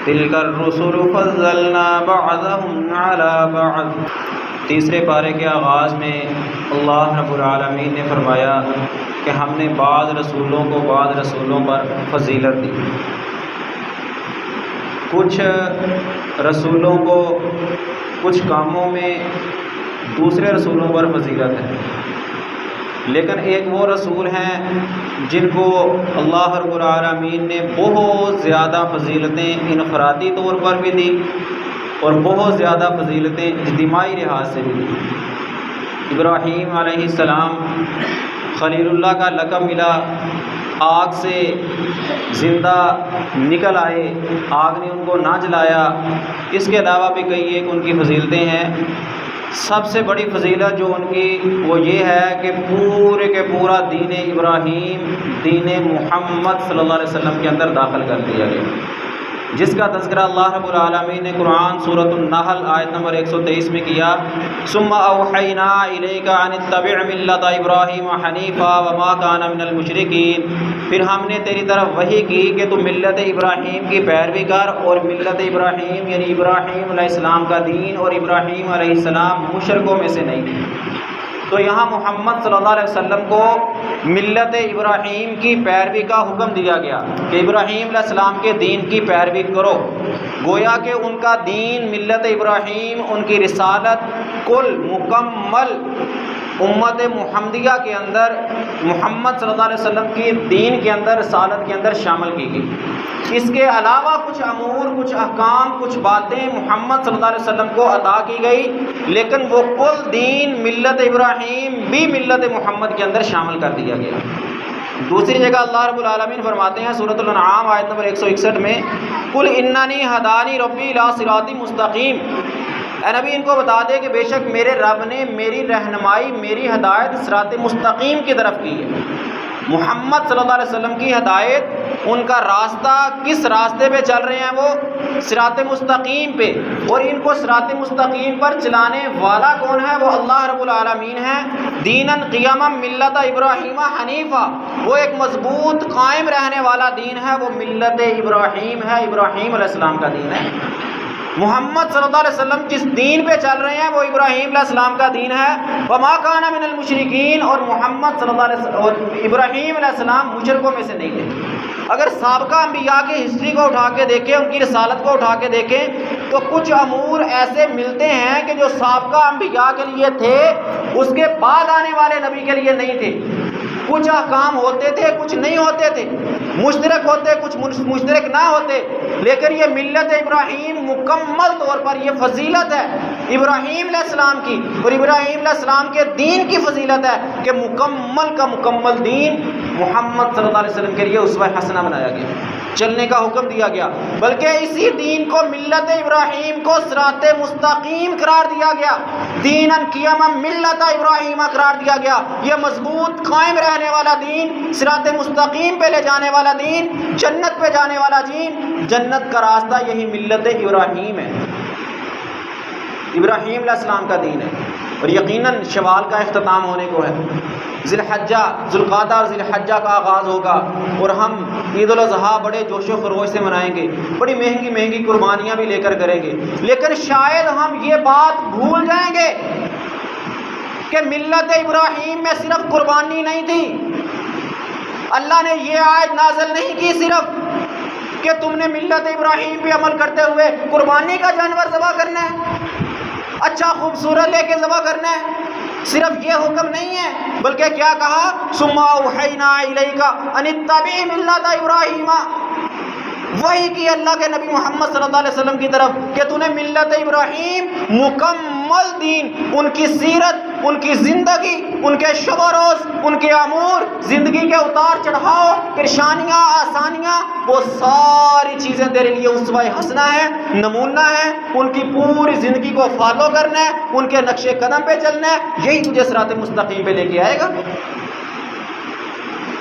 تلک الرسل فضلنا بعضهم علی بعض۔ تیسرے پارے کے آغاز میں اللہ رب العالمین نے فرمایا کہ ہم نے بعض رسولوں کو بعض رسولوں پر فضیلت دی۔ کچھ رسولوں کو کچھ کاموں میں دوسرے رسولوں پر فضیلت ہے، لیکن ایک وہ رسول ہیں جن کو اللہ رب العالمین نے بہت زیادہ فضیلتیں انفرادی طور پر بھی دی اور بہت زیادہ فضیلتیں اجتماعی لحاظ سے بھی دی۔ ابراہیم علیہ السلام خلیل اللہ کا لقب ملا، آگ سے زندہ نکل آئے، آگ نے ان کو نہ جلایا۔ اس کے علاوہ بھی کئی ایک ان کی فضیلتیں ہیں۔ سب سے بڑی فضیلت جو ان کی وہ یہ ہے کہ پورے کے پورا دین ابراہیم دین محمد صلی اللہ علیہ وسلم کے اندر داخل کر دیا گیا، جس کا تذکرہ اللہ رب العالمین نے قرآن سورۃ النحل آیت نمبر 123 میں کیا۔ ثم اوحینا الیک ان اتبع ملۃ ابراہیم حنیفا وما کان من المشرکین، پھر ہم نے تیری طرف وحی کی کہ تو ملت ابراہیم کی پیروی کر، اور ملت ابراہیم یعنی ابراہیم علیہ السلام کا دین، اور ابراہیم علیہ السلام مشرکوں میں سے نہیں تھے۔ تو یہاں محمد صلی اللہ علیہ وسلم کو ملت ابراہیم کی پیروی کا حکم دیا گیا کہ ابراہیم علیہ السلام کے دین کی پیروی کرو۔ گویا کہ ان کا دین ملت ابراہیم، ان کی رسالت کل مکمل امت محمدیہ کے اندر محمد صلی اللہ علیہ وسلم کی دین کے اندر رسالت کے اندر شامل کی گئی۔ اس کے علاوہ کچھ امور، کچھ احکام، کچھ باتیں محمد صلی اللہ علیہ وسلم کو عطا کی گئی، لیکن وہ کل دین ملت ابراہیم بھی ملت محمد کے اندر شامل کر دیا گیا۔ دوسری جگہ اللہ رب العالمین فرماتے ہیں سورۃ الانعام آیت نمبر 161 میں، قل اننی ہدانی ربی الی صراط مستقیم، اے نبی ان کو بتا دے کہ بے شک میرے رب نے میری رہنمائی، میری ہدایت صراط مستقیم کی طرف کی ہے۔ محمد صلی اللہ علیہ وسلم کی ہدایت، ان کا راستہ کس راستے پہ چل رہے ہیں؟ وہ صراط مستقیم پہ، اور ان کو صراط مستقیم پر چلانے والا کون ہے؟ وہ اللہ رب العالمین ہے۔ دیناً قیما ملت ابراہیم حنیفہ، وہ ایک مضبوط قائم رہنے والا دین ہے، وہ ملت ابراہیم ہے، ابراہیم علیہ السلام کا دین ہے۔ محمد صلی اللہ علیہ وسلم جس دین پہ چل رہے ہیں وہ ابراہیم علیہ السلام کا دین ہے۔ وما کان من المشرکین، اور محمد صلی اللہ علیہ وسلم اور ابراہیم علیہ السلام مشرکوں میں سے نہیں تھے۔ اگر سابقہ انبیاء کی ہسٹری کو اٹھا کے دیکھیں، ان کی رسالت کو اٹھا کے دیکھیں، تو کچھ امور ایسے ملتے ہیں کہ جو سابقہ انبیاء کے لیے تھے، اس کے بعد آنے والے نبی کے لیے نہیں تھے۔ کچھ احکام ہوتے تھے، کچھ نہیں ہوتے تھے، مشترک ہوتے، کچھ مشترک نہ ہوتے، لیکن یہ ملت ابراہیم مکمل طور پر یہ فضیلت ہے ابراہیم علیہ السلام کی، اور ابراہیم علیہ السلام کے دین کی فضیلت ہے کہ مکمل کا مکمل دین محمد صلی اللہ علیہ وسلم کے لیے اسوہ حسنہ بنایا گیا، چلنے کا حکم دیا گیا، بلکہ اسی دین کو ملت ابراہیم کو صراط مستقیم قرار دیا گیا، دیناً قیما ملت ابراہیم قرار دیا گیا۔ یہ مضبوط قائم رہنے والا دین، صراط مستقیم پہ لے جانے والا دین، جنت پہ جانے والا دین، جنت کا راستہ یہی ملت ابراہیم ہے، ابراہیم علیہ السلام کا دین ہے۔ اور یقیناً شوال کا اختتام ہونے کو ہے، ذی الحجہ، ذوالقعدہ اور ذی الحجہ کا آغاز ہوگا، اور ہم عید الاضحیٰ بڑے جوش و خروش سے منائیں گے، بڑی مہنگی مہنگی قربانیاں بھی لے کر کریں گے، لیکن شاید ہم یہ بات بھول جائیں گے کہ ملت ابراہیم میں صرف قربانی نہیں تھی۔ اللہ نے یہ آیت نازل نہیں کی صرف کہ تم نے ملت ابراہیم پہ عمل کرتے ہوئے قربانی کا جانور ذبح کرنا ہے، اچھا خوبصورت لے کے ذبح کرنا ہے، صرف یہ حکم نہیں ہے، بلکہ کیا کہا؟ ثم اوحینا الیک ان اتبع ملت ابراہیم، وہی کی اللہ کے نبی محمد صلی اللہ علیہ وسلم کی طرف کہ تو نے ملت ابراہیم مکمل دین، ان کی سیرت، ان کی زندگی، ان کے شب و روز، ان کے امور، زندگی کے اتار چڑھاؤ، پریشانیاں، آسانیاں، وہ ساری چیزیں تیرے لیے اسوہ حسنہ ہے، نمونہ ہے، ان کی پوری زندگی کو فالو کرنا ہے، ان کے نقش قدم پہ چلنا ہے، یہی تجھے صراط مستقیم پہ لے کے آئے گا۔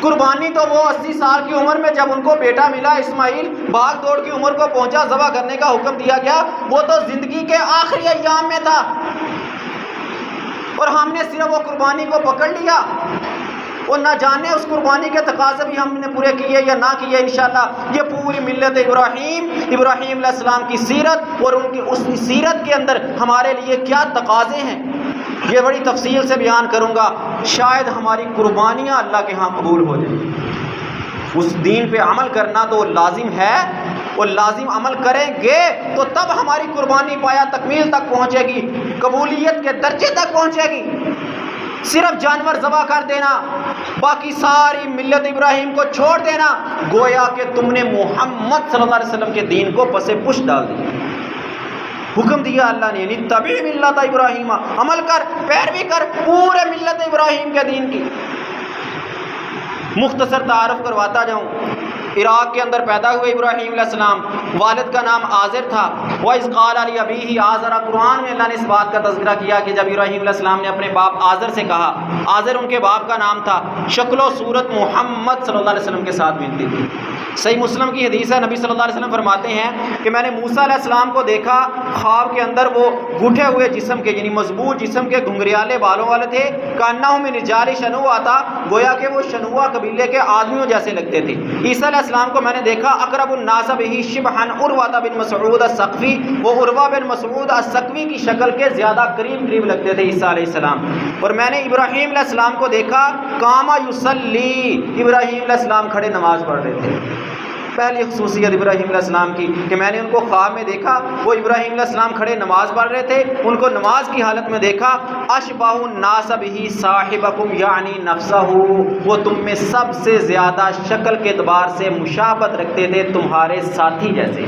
قربانی تو وہ 80 سال کی عمر میں جب ان کو بیٹا ملا اسماعیل، بھاگ دوڑ کی عمر کو پہنچا، ذبح کرنے کا حکم دیا گیا، وہ تو زندگی کے آخری ایام میں تھا، اور ہم نے صرف وہ قربانی کو پکڑ لیا، اور نہ جانے اس قربانی کے تقاضے بھی ہم نے پورے کیے یا نہ کیے انشاءاللہ. یہ پوری ملت ابراہیم علیہ السلام کی سیرت اور ان کی اس سیرت کے اندر ہمارے لیے کیا تقاضے ہیں یہ بڑی تفصیل سے بیان کروں گا. شاید ہماری قربانیاں اللہ کے ہاں قبول ہو جائیں. اس دین پہ عمل کرنا تو لازم ہے اور لازم عمل کریں گے تو تب ہماری قربانی پایا تکمیل تک پہنچے گی, قبولیت کے درجے تک پہنچے گی. صرف جانور ذبح کر دینا, باقی ساری ملت ابراہیم کو چھوڑ دینا, گویا کہ تم نے محمد صلی اللہ علیہ وسلم کے دین کو پس پش ڈال دیا. حکم دیا اللہ نے, یعنی تبع ملت ابراہیم, عمل کر, پیروی کر پورے ملت ابراہیم کے دین کی. مختصر تعارف کرواتا جاؤں. عراق کے اندر پیدا ہوئے ابراہیم علیہ السلام, والد کا نام آزر تھا. وَإِذْ قَالَ لِأَبِيهِ آزَرَ, قرآن میں اللہ نے اس بات کا تذکرہ کیا کہ جب ابراہیم علیہ السلام نے اپنے باپ آزر سے کہا, آزر ان کے باپ کا نام تھا, شکل و صورت محمد صلی اللہ علیہ وسلم کے ساتھ ملتی تھی. صحیح مسلم کی حدیث ہے, نبی صلی اللہ علیہ وسلم فرماتے ہیں کہ میں نے موسیٰ علیہ السلام کو دیکھا خواب کے اندر, وہ گھٹے ہوئے جسم کے, یعنی مضبوط جسم کے, گھنگریالے بالوں والے تھے. کأنہم من رجال شنوء, آتا گویا کہ وہ شنوء قبیلے کے آدمیوں جیسے لگتے تھے. عیسیٰ علیہ السلام کو میں نے دیکھا اقرب الناس بہ شبہا عروہ بن مسعود الثقفی, وہ عروہ بن مسعود الثقفی کی شکل کے زیادہ قریب لگتے تھے عیسیٰ علیہ السلام. اور میں نے ابراہیم علیہ السلام کو دیکھا قام یصلی, ابراہیم علیہ السلام کھڑے نماز پڑھ رہے تھے. پہلی خصوصیت ابراہیم علیہ السلام کی کہ میں نے ان کو خواب میں دیکھا, وہ ابراہیم علیہ السلام کھڑے نماز پڑھ رہے تھے, ان کو نماز کی حالت میں دیکھا. اشبہ الناس بہ صاحبکم, یعنی نفسہ, وہ تم میں سب سے زیادہ شکل کے اعتبار سے مشابہت رکھتے تھے تمہارے ساتھی جیسے.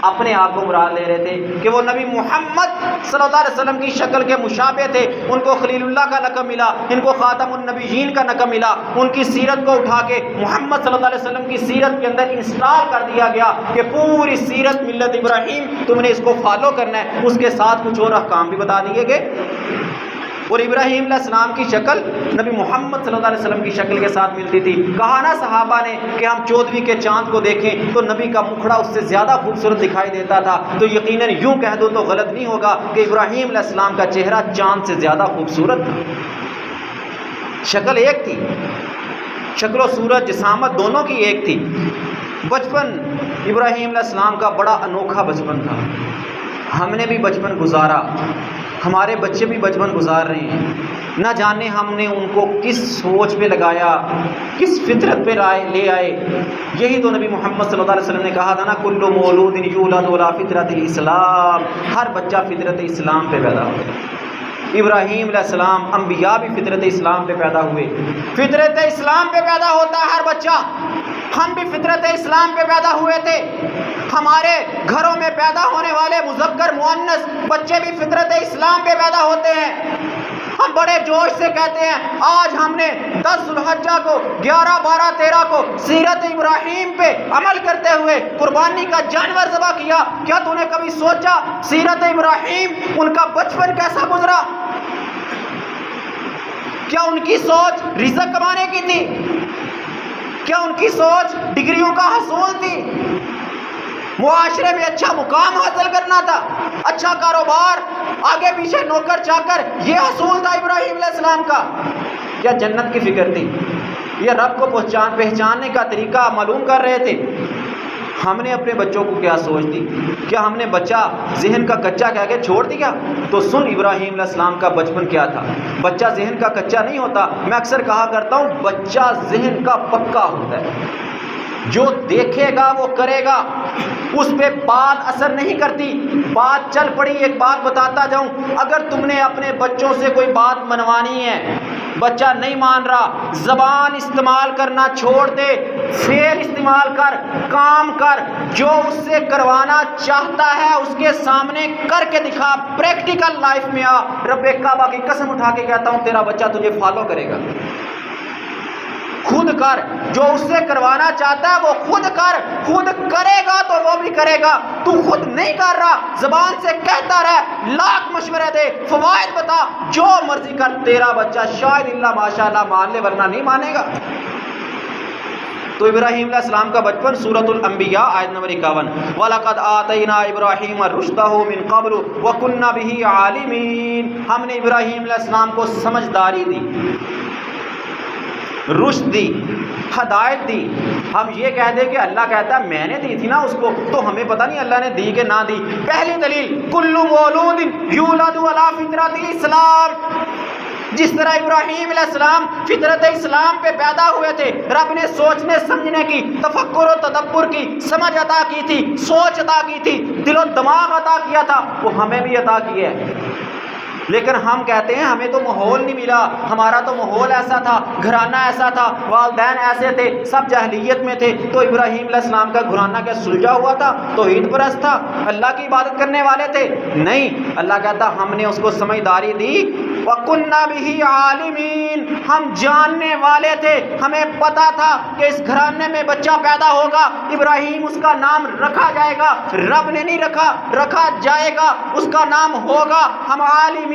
اپنے آپ کو مراد لے رہے تھے کہ وہ نبی محمد صلی اللہ علیہ وسلم کی شکل کے مشابہ تھے. ان کو خلیل اللہ کا لقب ملا, ان کو خاتم النبیین کا لقب ملا. ان کی سیرت کو اٹھا کے محمد صلی اللہ علیہ وسلم کی سیرت کے اندر انسٹال کر دیا گیا کہ پوری سیرت ملت ابراہیم تم نے اس کو فالو کرنا ہے. اس کے ساتھ کچھ اور احکام بھی بتا دیے گئے. اور ابراہیم علیہ السلام کی شکل نبی محمد صلی اللہ علیہ وسلم کی شکل کے ساتھ ملتی تھی. کہا نا صحابہ نے کہ ہم 14ویں کے چاند کو دیکھیں تو نبی کا مکھڑا اس سے زیادہ خوبصورت دکھائی دیتا تھا, تو یقیناً یوں کہہ دو تو غلط نہیں ہوگا کہ ابراہیم علیہ السلام کا چہرہ چاند سے زیادہ خوبصورت تھا. شکل ایک تھی, شکل و صورت, جسامت دونوں کی ایک تھی. بچپن ابراہیم علیہ السلام کا بڑا انوکھا بچپن تھا. ہم نے بھی بچپن گزارا, ہمارے بچے بھی بچپن گزار رہے ہیں. نہ جانے ہم نے ان کو کس سوچ پہ لگایا, کس فطرت پہ لے آئے. یہی تو نبی محمد صلی اللہ علیہ وسلم نے کہا تھا نا, کل مولود یولد علی فطرت الاسلام, ہر بچہ فطرت اسلام پہ پیدا ہوتا ہے. ابراہیم علیہ السلام, انبیاء بھی فطرت اسلام پہ پیدا ہوئے. فطرت اسلام پہ پیدا ہوتا ہے ہر بچہ. ہم بھی فطرت اسلام پہ پیدا ہوئے تھے. ہمارے گھروں میں پیدا ہونے والے مذکر مؤنث بچے بھی فطرت اسلام پہ پیدا ہوتے ہیں. ہم بڑے جوش سے کہتے ہیں آج ہم نے 10 ذوالحجہ کو, 11, 12, 13 کو سیرت ابراہیم پہ عمل کرتے ہوئے قربانی کا جانور ذبح کیا. کیا تو نے کبھی سوچا سیرت ابراہیم, ان کا بچپن کیسا گزرا؟ کیا ان کی سوچ رزق کمانے کی تھی؟ کیا ان کی سوچ ڈگریوں کا حصول تھی؟ معاشرے میں اچھا مقام حاصل کرنا تھا, اچھا کاروبار, آگے پیچھے نوکر چاکر, یہ حصول تھا ابراہیم علیہ السلام کا؟ کیا جنت کی فکر تھی؟ یا رب کو پہچاننے کا طریقہ معلوم کر رہے تھے؟ ہم نے اپنے بچوں کو کیا سوچ دی؟ کیا ہم نے بچہ ذہن کا کچا کہہ کے چھوڑ دیا؟ تو سن ابراہیم علیہ السلام کا بچپن کیا تھا. بچہ ذہن کا کچا نہیں ہوتا. میں اکثر کہا کرتا ہوں بچہ ذہن کا پکا ہوتا ہے. جو دیکھے گا وہ کرے گا, اس پہ بات اثر نہیں کرتی. بات چل پڑی, ایک بات بتاتا جاؤں, اگر تم نے اپنے بچوں سے کوئی بات منوانی ہے, بچہ نہیں مان رہا, زبان استعمال کرنا چھوڑ دے, فعل استعمال کر, کام کر, جو اس سے کروانا چاہتا ہے اس کے سامنے کر کے دکھا, پریکٹیکل لائف میں آ. رب کعبہ کی قسم اٹھا کے کہتا ہوں تیرا بچہ تجھے فالو کرے گا. خود کر, جو اس سے کروانا چاہتا ہے وہ خود کر, خود کرے گا تو وہ بھی کرے گا. تو خود نہیں کر رہا, زبان سے کہتا رہ, لاکھ مشورے دے, فوائد بتا, جو مرضی کر, تیرا بچہ شاید اللہ ماشاءاللہ مان لے ورنہ نہیں مانے گا. تو ابراہیم علیہ السلام کا بچپن سورۃ الانبیاء آیت نمبر 51, وَلَقَدْ آتَيْنَا إِبْرَاهِيمَ رُشْدَهُ مِنْ قَبْلُ وَكُنَّا بِهِ عَالِمِينَ. ہم نے ابراہیم علیہ السلام کو سمجھداری دی. رشد دی، ہدایت دی، ہم یہ کہہ دیں کہ اللہ کہتا ہے میں نے دی تھی نا اس کو، تو ہمیں پتہ نہیں اللہ نے دی کہ نہ دی۔ پہلی دلیل کل مولود یولد علی فطرت الاسلام، جس طرح ابراہیم علیہ السلام فطرت اسلام پہ پیدا ہوئے تھے، رب نے سوچنے سمجھنے کی، تفکر و تدبر کی سمجھ عطا کی تھی، سوچ عطا کی تھی، دل و دماغ عطا کیا تھا، وہ ہمیں بھی عطا کیا ہے۔ لیکن ہم کہتے ہیں ہمیں تو ماحول نہیں ملا، ہمارا تو ماحول ایسا تھا، گھرانہ ایسا تھا، والدین ایسے تھے، سب جاہلیت میں تھے، تو ابراہیم علیہ السلام کا گھرانہ کیا سلجھا ہوا تھا، توحید پرست تھا، اللہ کی عبادت کرنے والے تھے؟ نہیں، اللہ کہتا ہم نے اس کو سمجھداری دی، وَكُنَّا بِهِ عَالِمِينَ، ہم جاننے والے تھے، ہمیں پتا تھا کہ اس گھرانے میں بچہ پیدا ہوگا، ابراہیم اس کا نام رکھا جائے گا، رب نے نہیں رکھا، رکھا جائے گا، اس کا نام ہوگا، ہم عالمین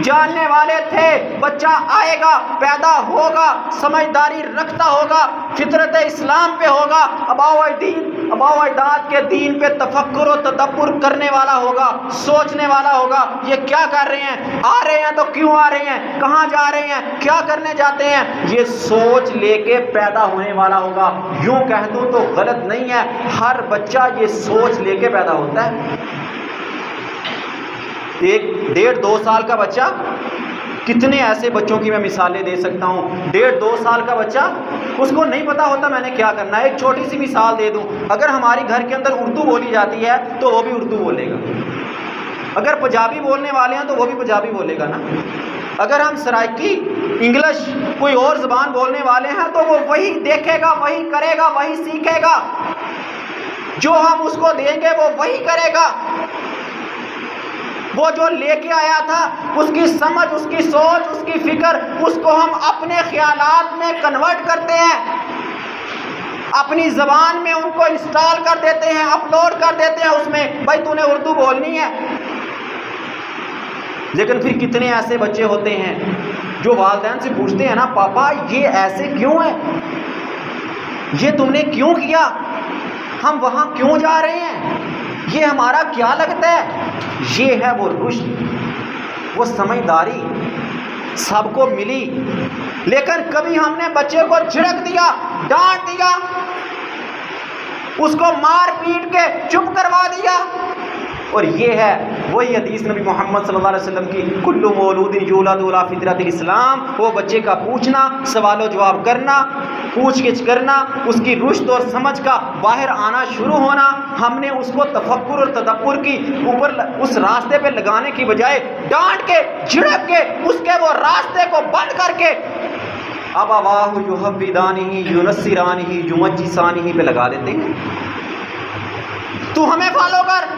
جاننے والے تھے، بچہ آئے گا، پیدا ہوگا، سمجھداری رکھتا ہوگا، فطرت اسلام پہ ہوگا، آباء و اجداد کے دین پہ تفکر و تدبر کرنے والا ہوگا، سوچنے والا ہوگا، یہ کیا کر رہے ہیں، آ رہے ہیں تو کیوں آ رہے ہیں، کہاں جا رہے ہیں، کیا کرنے جاتے ہیں، یہ سوچ لے کے پیدا ہونے والا ہوگا۔ یوں کہہ دوں تو غلط نہیں ہے، ہر بچہ یہ سوچ لے کے پیدا ہوتا ہے۔ 1.5-2 سال کا بچہ، کتنے ایسے بچوں کی میں مثالیں دے سکتا ہوں، 1.5-2 سال کا بچہ، اس کو نہیں پتا ہوتا میں نے کیا کرنا ہے۔ ایک چھوٹی سی مثال دے دوں، اگر ہماری گھر کے اندر اردو بولی جاتی ہے تو وہ بھی اردو بولے گا، اگر پنجابی بولنے والے ہیں تو وہ بھی پنجابی بولے گا نا، اگر ہم سرائکی، انگلش، کوئی اور زبان بولنے والے ہیں تو وہ وہی دیکھے گا، وہی کرے گا، وہی سیکھے گا، جو ہم اس کو دیں گے وہ وہی کرے گا۔ وہ جو لے کے آیا تھا، اس کی سمجھ، اس کی سوچ، اس کی فکر، اس کو ہم اپنے خیالات میں کنورٹ کرتے ہیں، اپنی زبان میں ان کو انسٹال کر دیتے ہیں، اپلوڈ کر دیتے ہیں اس میں، بھائی تو نے اردو بولنی ہے۔ لیکن پھر کتنے ایسے بچے ہوتے ہیں جو والدین سے پوچھتے ہیں نا، پاپا یہ ایسے کیوں ہے، یہ تم نے کیوں کیا، ہم وہاں کیوں جا رہے ہیں، یہ ہمارا کیا لگتا ہے؟ یہ ہے وہ رشد، وہ سمجھداری سب کو ملی، لیکن کبھی ہم نے بچے کو جھڑک دیا، ڈانٹ دیا، اس کو مار پیٹ کے چپ کروا دیا۔ اور یہ ہے وہی حدیث نبی محمد صلی اللہ علیہ وسلم کی، کل مولود یولد علی فطرت الاسلام، وہ بچے کا پوچھنا، سوال و جواب کرنا، پوچھ گچھ کرنا، اس کی رشد اور سمجھ کا باہر آنا شروع ہونا۔ ہم نے اس کو تفکر اور تدبر کی اوپر اس راستے پہ لگانے کی بجائے ڈانٹ کے، جھڑک کے، اس کے وہ راستے کو بند کر کے ابواہ یحودانہ ینصرانہ یمجسانہ پہ لگا دیتے ہیں۔ تو ہمیں فالو کر،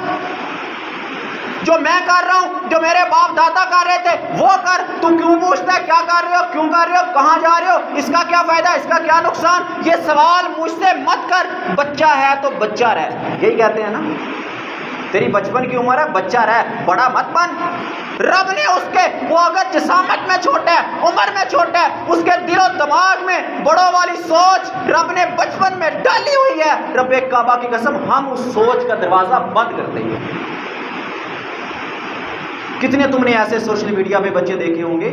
جو میں کر رہا ہوں، جو میرے باپ دادا کر رہے تھے وہ کر، تو کیوں پوچھتا ہے کیا کر رہے ہو، کیوں کر رہے ہو، کہاں جا رہے ہو، اس کا کیا فائدہ، اس کا کیا نقصان، یہ سوال مجھ سے مت کر، بچہ ہے تو بچہ رہ، یہی کہتے ہیں نا، تیری بچپن کی عمر ہے، بچہ رہ، بڑا مت بن۔ رب نے اس کے، وہ اگر جسامت میں چھوٹا ہے، عمر میں چھوٹا ہے، اس کے دل و دماغ میں بڑوں والی سوچ رب نے بچپن میں ڈالی ہوئی ہے، رب کعبہ کی قسم ہم اس سوچ کا دروازہ بند کر دیں گے۔ کتنے تم نے ایسے سوشل میڈیا پہ بچے دیکھے ہوں گے،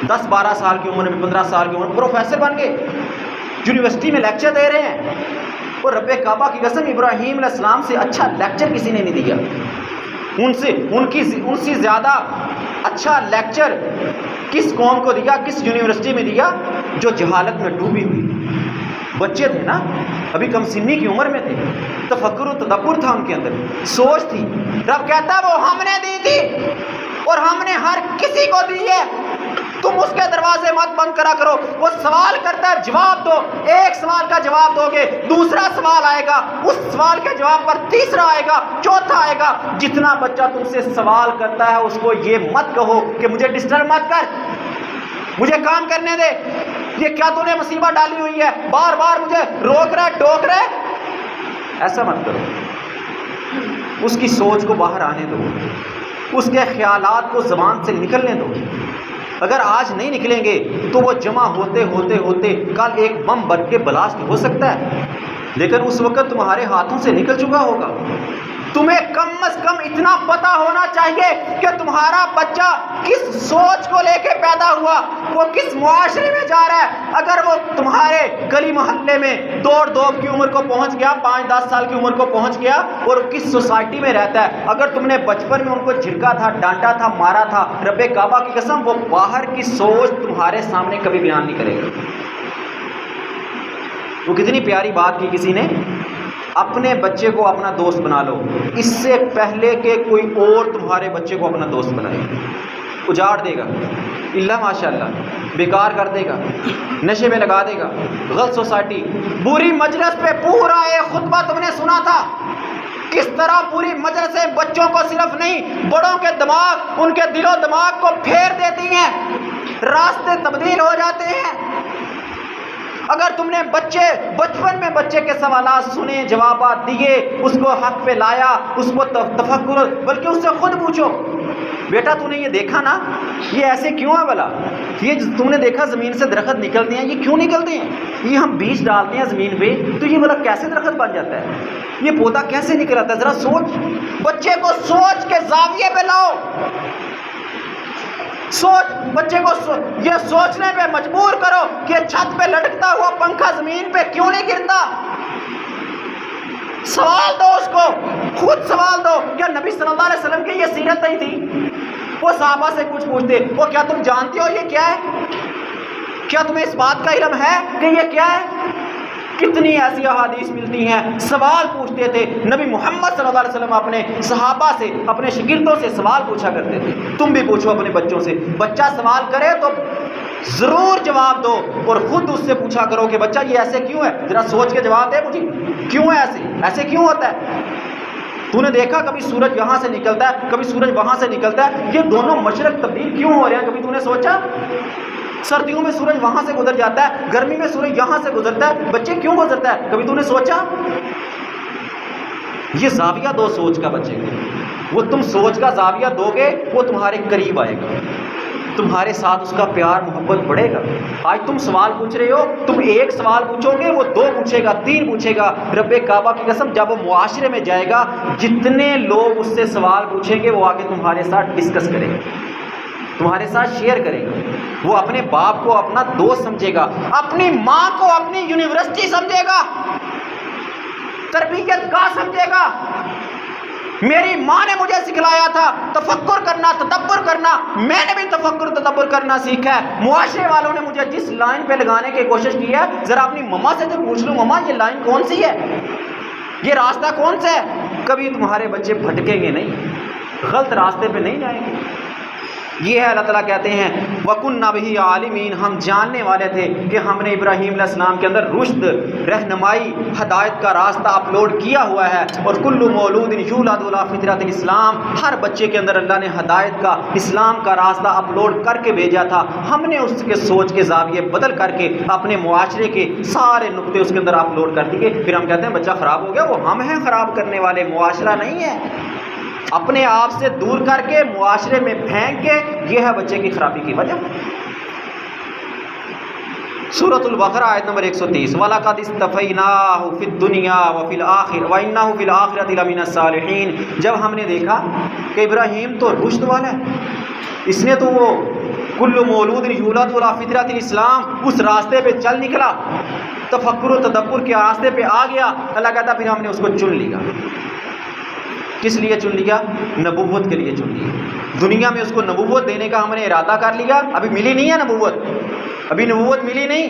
10-12 سال کی عمر میں، 15 سال کی عمر میں پروفیسر بن گئے، یونیورسٹی میں لیکچر دے رہے ہیں، اور رب کعبہ کی قسم ابراہیم علیہ السلام سے اچھا لیکچر کسی نے نہیں دیا، ان سے زیادہ اچھا لیکچر کس قوم کو دیا، کس یونیورسٹی میں دیا، جو جہالت میں ڈوبی ہوئی بچے تھے نا، ابھی کم سنی کی عمر میں تھے، تفکر و تدبر تھا ان کے اندر، سوچ تھی۔ رب کہتا ہے وہ ہم نے دی تھی اور ہم نے ہر کسی کو دی ہے، تم اس کے دروازے مت بند کرا کرو۔ وہ سوال کرتا ہے جواب دو، ایک سوال کا جواب دو گے، دوسرا سوال آئے گا، اس سوال کے جواب پر تیسرا آئے گا، چوتھا آئے گا۔ جتنا بچہ تم سے سوال کرتا ہے اس کو یہ مت کہو کہ مجھے ڈسٹرب مت کر، مجھے کام کرنے دے، یہ کیا تو نے مصیبت ڈالی ہوئی ہے، بار بار مجھے روک رہا ہے، ٹوک رہا ہے، ایسا مت کرو۔ اس کی سوچ کو باہر آنے دو، اس کے خیالات کو زبان سے نکلنے دو۔ اگر آج نہیں نکلیں گے تو وہ جمع ہوتے ہوتے ہوتے کل ایک بم بن کے بلاسٹ ہو سکتا ہے، لیکن اس وقت تمہارے ہاتھوں سے نکل چکا ہوگا۔ تمہیں کم از کم کم اتنا پتہ ہونا چاہیے کہ تمہارا بچہ کس سوچ کو لے کے پیدا ہوا، وہ کس معاشرے میں جا رہا ہے۔ اگر وہ تمہارے گلی محلے میں دوڑ دوب کی عمر کو پہنچ گیا، 5-10 سال کی عمر کو پہنچ گیا، اور کس سوسائٹی میں رہتا ہے، اگر تم نے بچپن میں ان کو جھڑکا تھا، ڈانٹا تھا، مارا تھا، رب کعبہ کی قسم وہ باہر کی سوچ تمہارے سامنے کبھی بیان نہیں کرے گا۔ وہ کتنی پیاری بات کی کسی نے، اپنے بچے کو اپنا دوست بنا لو اس سے پہلے کہ کوئی اور تمہارے بچے کو اپنا دوست بنائے۔ اجاڑ دے گا، اللہ ماشاءاللہ بیکار کر دے گا، نشے میں لگا دے گا، غلط سوسائٹی۔ بری مجلس پہ پورا ایک خطبہ تم نے سنا تھا، کس طرح پوری مجلسیں بچوں کو صرف نہیں بڑوں کے دماغ، ان کے دل و دماغ کو پھیر دیتی ہیں، راستے تبدیل ہو جاتے ہیں۔ اگر تم نے بچپن میں بچے کے سوالات سنے، جوابات دیے، اس کو حق پہ لایا، اس کو تفکر، بلکہ اس سے خود پوچھو، بیٹا تو نے یہ دیکھا نا، یہ ایسے کیوں ہے بھلا، یہ تم نے دیکھا زمین سے درخت نکلتے ہیں، یہ کیوں نکلتے ہیں، یہ ہم بیج ڈالتے ہیں زمین پہ تو یہ بھلا کیسے درخت بن جاتا ہے، یہ پودا کیسے نکل آتا ہے، ذرا سوچ۔ بچے کو سوچ کے زاویے پہ لاؤ، سوچ بچے کو یہ سوچنے پہ مجبور کرو کہ چھت پہ لٹکتا ہوا پنکھا زمین پہ کیوں نہیں گرتا۔ سوال دو اس کو، خود سوال دو، کیا نبی صلی اللہ علیہ وسلم کی یہ سیرت نہیں تھی؟ وہ صحابہ سے کچھ پوچھتے، وہ کیا تم جانتے ہو یہ کیا ہے، کیا تمہیں اس بات کا علم ہے کہ یہ کیا ہے؟ کتنی ایسی احادیث ملتی ہیں، سوال پوچھتے تھے نبی محمد صلی اللہ علیہ وسلم، اپنے صحابہ سے، اپنے شاگردوں سے سوال پوچھا کرتے تھے۔ تم بھی پوچھو اپنے بچوں سے، بچہ سوال کرے تو ضرور جواب دو، اور خود اس سے پوچھا کرو کہ بچہ یہ ایسے کیوں ہے، ذرا سوچ کے جواب دے مجھے، کیوں ہے ایسے کیوں ہوتا ہے؟ تو نے دیکھا کبھی سورج یہاں سے نکلتا ہے، کبھی سورج وہاں سے نکلتا ہے، یہ دونوں مشرق تبدیل کیوں ہو رہے ہیں، کبھی تو نے سوچا؟ سردیوں میں سورج وہاں سے گزر جاتا ہے، گرمی میں سورج یہاں سے گزرتا ہے، بچے کیوں گزرتا ہے، کبھی تو نے سوچا؟ یہ زاویہ دو سوچ کا بچے کو، وہ تم سوچ کا زاویہ دو گے وہ تمہارے قریب آئے گا، تمہارے ساتھ اس کا پیار محبت بڑھے گا۔ آج تم سوال پوچھ رہے ہو، تم ایک سوال پوچھو گے وہ 2 پوچھے گا، 3 پوچھے گا، رب کعبہ کی قسم جب وہ معاشرے میں جائے گا جتنے لوگ اس سے سوال پوچھیں گے وہ آ کے تمہارے ساتھ ڈسکس کرے گا، تمہارے ساتھ شیئر کرے گا، وہ اپنے باپ کو اپنا دوست سمجھے گا، اپنی ماں کو اپنی یونیورسٹی سمجھے گا، تربیت گاہ سمجھے گا۔ میری ماں نے مجھے سکھلایا تھا تفکر کرنا، تدبر کرنا، میں نے بھی تفکر تدبر کرنا سیکھا ہے۔ معاشرے والوں نے مجھے جس لائن پہ لگانے کی کوشش کی ہے، ذرا اپنی مما سے تو پوچھ لوں، مما یہ لائن کون سی ہے، یہ راستہ کون سا ہے؟ کبھی تمہارے بچے بھٹکیں گے نہیں، غلط راستے پہ نہیں جائیں گے۔ یہ ہے اللہ تعالیٰ کہتے ہیں وَكُنَّا بِهِ عَالِمِينَ، ہم جاننے والے تھے کہ ہم نے ابراہیم علیہ السلام کے اندر رشد، رہنمائی، ہدایت کا راستہ اپلوڈ کیا ہوا ہے، اور كُلُّ مَوْلُودٍ يُولَدُ عَلَىٰ فِطْرَةِ الْإِسْلَام، ہر بچے کے اندر اللہ نے ہدایت کا، اسلام کا راستہ اپلوڈ کر کے بھیجا تھا۔ ہم نے اس کے سوچ کے زاویے بدل کر کے اپنے معاشرے کے سارے نقطے اس کے اندر اپلوڈ کر دیے، پھر ہم کہتے ہیں بچہ خراب ہو گیا، وہ ہم ہیں خراب کرنے والے، معاشرہ نہیں ہے۔ اپنے آپ سے دور کر کے معاشرے میں پھینک کے، یہ ہے بچے کی خرابی کی وجہ۔ سورۃ البقرہ آیت نمبر 130، وَلَقَدِ اسْتَفَيْنَاهُ فِي الدُّنْيَا وَفِي الْآخِرَةِ وَإِنَّهُ فِي الْآخِرَةِ لَمِنَ الصَّالِحِينَ، جب ہم نے دیکھا کہ ابراہیم تو رشد والا ہے، اس نے تو وہ كُلُّ مَوْلُودٍ يُولَدُ عَلَىٰ فِطْرَةِ الْإِسْلَامِ اس راستے پہ چل نکلا، تفکر و تدبر کے راستے پہ آ گیا، اللہ کہتا پھر ہم نے اس کو چن لیا۔ کس لیے چن لیا؟ نبوت کے لیے چن لیا۔ دنیا میں اس کو نبوت دینے کا ہم نے ارادہ کر لیا، ابھی ملی نہیں ہے نبوت، ابھی نبوت ملی نہیں،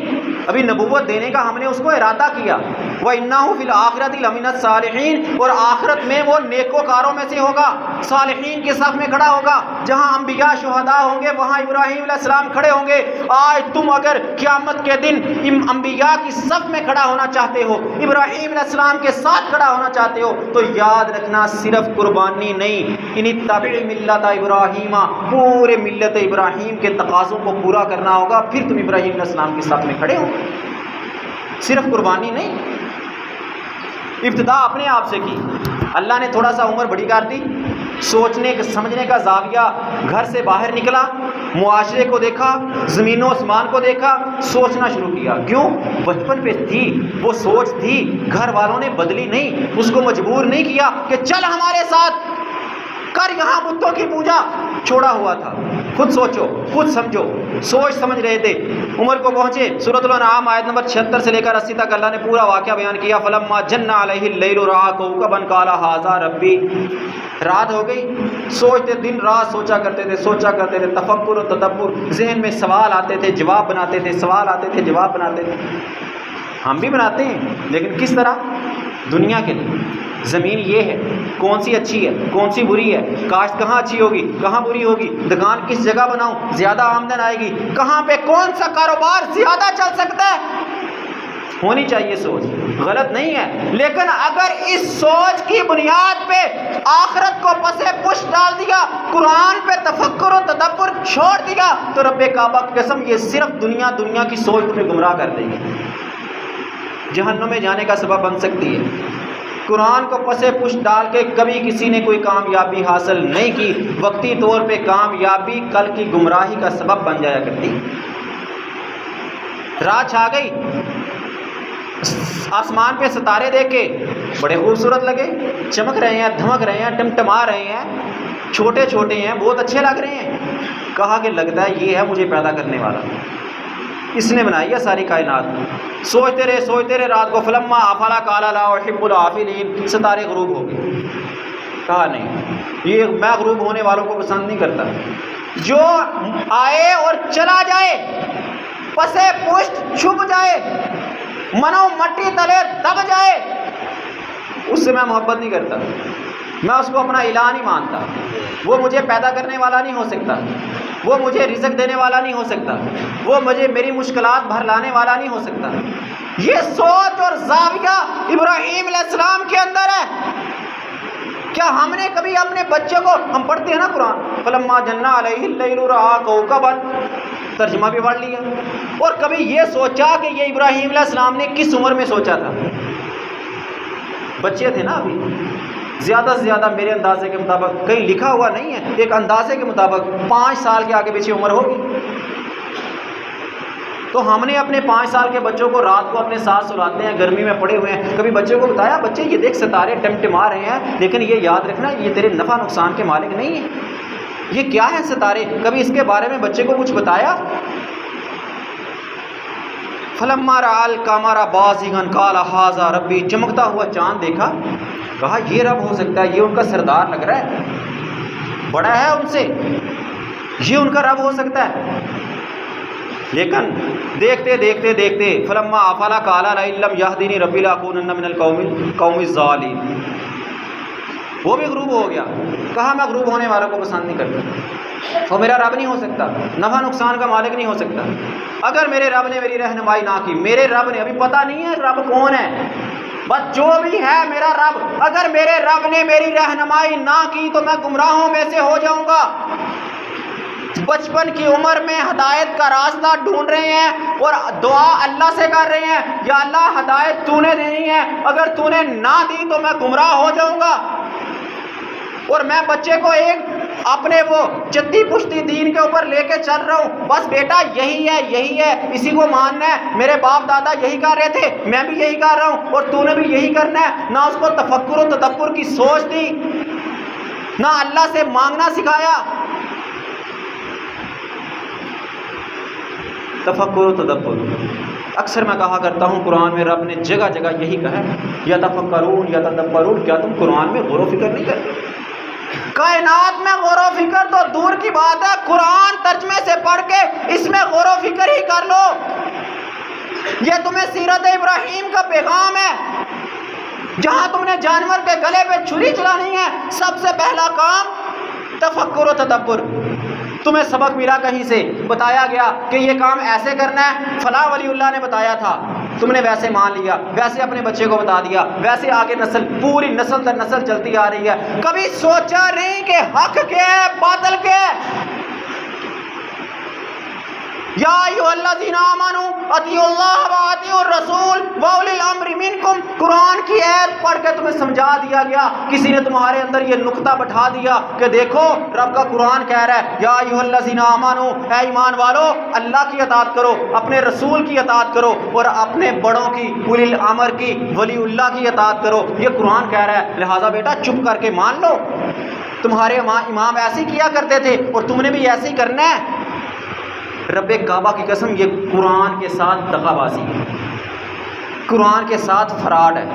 ابھی نبوت دینے کا ہم نے اس کو ارادہ کیا۔ وَإِنَّهُ فِي الْآخِرَةِ لَمِنَ الصَّالِحِينَ، اور آخرت میں وہ نیکوکاروں میں سے ہوگا، صالحین کے صف میں کھڑا ہوگا، جہاں انبیاء شہداء ہوں گے وہاں ابراہیم علیہ السلام کھڑے ہوں گے۔ آج تم اگر قیامت کے دن انبیاء کی صف میں کھڑا ہونا چاہتے ہو، ابراہیم علیہ السلام کے ساتھ کھڑا ہونا چاہتے ہو، تو یاد رکھنا صرف قربانی نہیں، اتبع ملت ابراہیم، پورے ملت ابراہیم کے تقاضوں کو پورا کرنا ہوگا، پھر تم ابراہیم علیہ السلام کے ساتھ میں کھڑے ہو، صرف قربانی نہیں۔ ابتدا اپنے آپ سے کی، اللہ نے تھوڑا سا عمر بڑی کر دی، سوچنے سمجھنے کا زاویہ گھر سے باہر نکلا، معاشرے کو دیکھا، زمین و آسمان کو دیکھا، سوچنا شروع کیا۔ کیوں؟ بچپن پہ تھی وہ سوچ، تھی، گھر والوں نے بدلی نہیں، اس کو مجبور نہیں کیا کہ چل ہمارے ساتھ، کر یہاں بتوں کی پوجا چھوڑا ہوا تھا. خود سوچو، خود سمجھو. سوچ سمجھ رہے تھے، عمر کو پہنچے. سورۃ الانعام آیت نمبر 76 سے لے کر 80 تک اللہ نے پورا واقعہ بیان کیا. فلما جن علیہ اللیل رأى کوكبا قال هذا ربی. رات ہو گئی، سوچتے دن رات سوچا کرتے تھے، سوچا کرتے تھے، تفکر و تدبر. ذہن میں سوال آتے تھے، جواب بناتے تھے، سوال آتے تھے، جواب بناتے تھے. ہم بھی بناتے ہیں، لیکن کس طرح؟ دنیا کے لیے. زمین یہ ہے، کون سی اچھی ہے، کون سی بری ہے، کاشت کہاں اچھی ہوگی، کہاں بری ہوگی، دکان کس جگہ بناؤں زیادہ آمدن آئے گی، کہاں پہ کون سا کاروبار زیادہ چل سکتا ہے. ہونی چاہیے سوچ، غلط نہیں ہے. لیکن اگر اس سوچ کی بنیاد پہ آخرت کو پسے پش ڈال دیا، قرآن پہ تفکر و تدبر چھوڑ دیا، تو رب کعبہ کی قسم یہ صرف دنیا کی سوچ تمہیں گمراہ کر دے گی، جہنم میں جانے کا سبب بن سکتی ہے. قرآن کو پسے پش ڈال کے کبھی کسی نے کوئی کامیابی حاصل نہیں کی. وقتی طور پہ کامیابی کل کی گمراہی کا سبب بن جایا کرتی. رات چھا گئی، آسمان پہ ستارے دیکھے بڑے خوبصورت لگے، چمک رہے ہیں، دھمک رہے ہیں، ٹمٹما رہے ہیں، چھوٹے چھوٹے ہیں، بہت اچھے لگ رہے ہیں. کہا کہ لگتا ہے یہ ہے مجھے پیدا کرنے والا، اس نے بنائی ہے ساری کائنات. سوچتے رہے رات کو. فلما افلا قال لا احب الافلین. ستارے غروب ہو گئے. کہا نہیں، یہ میں غروب ہونے والوں کو پسند نہیں کرتا. جو آئے اور چلا جائے، پسے پشت چھپ جائے، منو مٹی تلے دب جائے، اس سے میں محبت نہیں کرتا. میں اس کو اپنا الہ نہیں مانتا. وہ مجھے پیدا کرنے والا نہیں ہو سکتا، وہ مجھے رزق دینے والا نہیں ہو سکتا، وہ مجھے میری مشکلات بھر لانے والا نہیں ہو سکتا. یہ سوچ اور زاویہ ابراہیم علیہ السلام کے اندر ہے. کیا ہم نے کبھی اپنے بچے کو، ہم پڑھتے ہیں نا قرآن، فلما جن علیہ اللیل رأى کوكبا، ترجمہ بھی پڑھ لیا، اور کبھی یہ سوچا کہ یہ ابراہیم علیہ السلام نے کس عمر میں سوچا تھا؟ بچے تھے نا ابھی. زیادہ سے زیادہ میرے اندازے کے مطابق، کہیں لکھا ہوا نہیں ہے، ایک اندازے کے مطابق 5 سال کے آگے پیچھے عمر ہوگی. تو ہم نے اپنے 5 سال کے بچوں کو رات کو اپنے ساتھ سلاتے ہیں، گرمی میں پڑے ہوئے ہیں، کبھی بچے کو بتایا بچے یہ دیکھ ستارے ٹمٹما رہے ہیں، لیکن یہ یاد رکھنا یہ تیرے نفع نقصان کے مالک نہیں ہیں. یہ کیا ہے ستارے؟ کبھی اس کے بارے میں بچے کو کچھ بتایا؟ فلما رأى القمر بازغا قال هذا ربی. چمکتا ہوا چاند دیکھا، کہا یہ رب ہو سکتا ہے، یہ ان کا سردار لگ رہا ہے، بڑا ہے ان سے، یہ ان کا رب ہو سکتا ہے. لیکن دیکھتے دیکھتے دیکھتے فلما افلا قال لئن لم يهدني ربي لاكونن من القوم الضالين. وہ بھی غروب ہو گیا. کہا میں غروب ہونے والوں کو پسند نہیں کرتا، وہ میرا رب نہیں ہو سکتا، نفع نقصان کا مالک نہیں ہو سکتا. اگر میرے رب نے میری رہنمائی نہ کی، میرے رب نے، ابھی پتہ نہیں ہے رب کون ہے، بس جو بھی ہے میرا رب، اگر میرے رب نے میری رہنمائی نہ کی تو میں گمراہوں میں سے ہو جاؤں گا. بچپن کی عمر میں ہدایت کا راستہ ڈھونڈ رہے ہیں اور دعا اللہ سے کر رہے ہیں، یا اللہ ہدایت تو نے دینی ہے، اگر تو نے نہ دی تو میں گمراہ ہو جاؤں گا. اور میں بچے کو ایک اپنے وہ جدی پشتی دین کے اوپر لے کے چل رہا ہوں، بس بیٹا یہی ہے، اسی کو ماننا ہے، میرے باپ دادا یہی کر رہے تھے، میں بھی یہی کر رہا ہوں اور تو نے بھی یہی کرنا ہے. نہ اس کو تفکر و تدبر کی سوچ دی، نہ اللہ سے مانگنا سکھایا. تفکر و تدبر، اکثر میں کہا کرتا ہوں قرآن میں رب نے جگہ جگہ یہی کہا ہے، یا تفکرون یا تدبرون. کیا تم قرآن میں غور و فکر نہیں کرتے؟ کائنات میں غور و فکر تو دور کی بات ہے، قرآن ترجمے سے پڑھ کے اس میں غور و فکر ہی کر لو. یہ تمہیں سیرت ابراہیم کا پیغام ہے. جہاں تم نے جانور کے گلے پہ چھری چلانی ہے، سب سے پہلا کام تفکر و تدبر. تمہیں سبق ملا کہیں سے، بتایا گیا کہ یہ کام ایسے کرنا ہے، فلاں ولی اللہ نے بتایا تھا، تم نے ویسے مان لیا، ویسے اپنے بچے کو بتا دیا، ویسے آگے نسل، پوری نسل در نسل چلتی آ رہی ہے. کبھی سوچا نہیں کہ حق کیا ہے، باطل کیا ہے. یا ایھا الذین آمنوا اطیعوا اللہ واطیعوا الرسول واولی الامر منکم. قرآن کی آیت پڑھ کے تمہیں سمجھا دیا گیا، کسی نے تمہارے اندر یہ نقطہ بٹھا دیا کہ دیکھو رب کا قرآن کہہ رہا ہے یا ایھا الذین آمنوا، اے ایمان والو اللہ کی اطاعت کرو، اپنے رسول کی اطاعت کرو اور اپنے بڑوں کی، اولی الامر کی، ولی اللہ کی اطاعت کرو. یہ قرآن کہہ رہا ہے، لہٰذا بیٹا چپ کر کے مان لو. تمہارے امام ایسے کیا کرتے تھے اور تم نے بھی ایسے ہی کرنا ہے۔ رب کعبہ کی قسم، یہ قرآن کے ساتھ دغا بازی ہے، قرآن کے ساتھ فراڈ ہے۔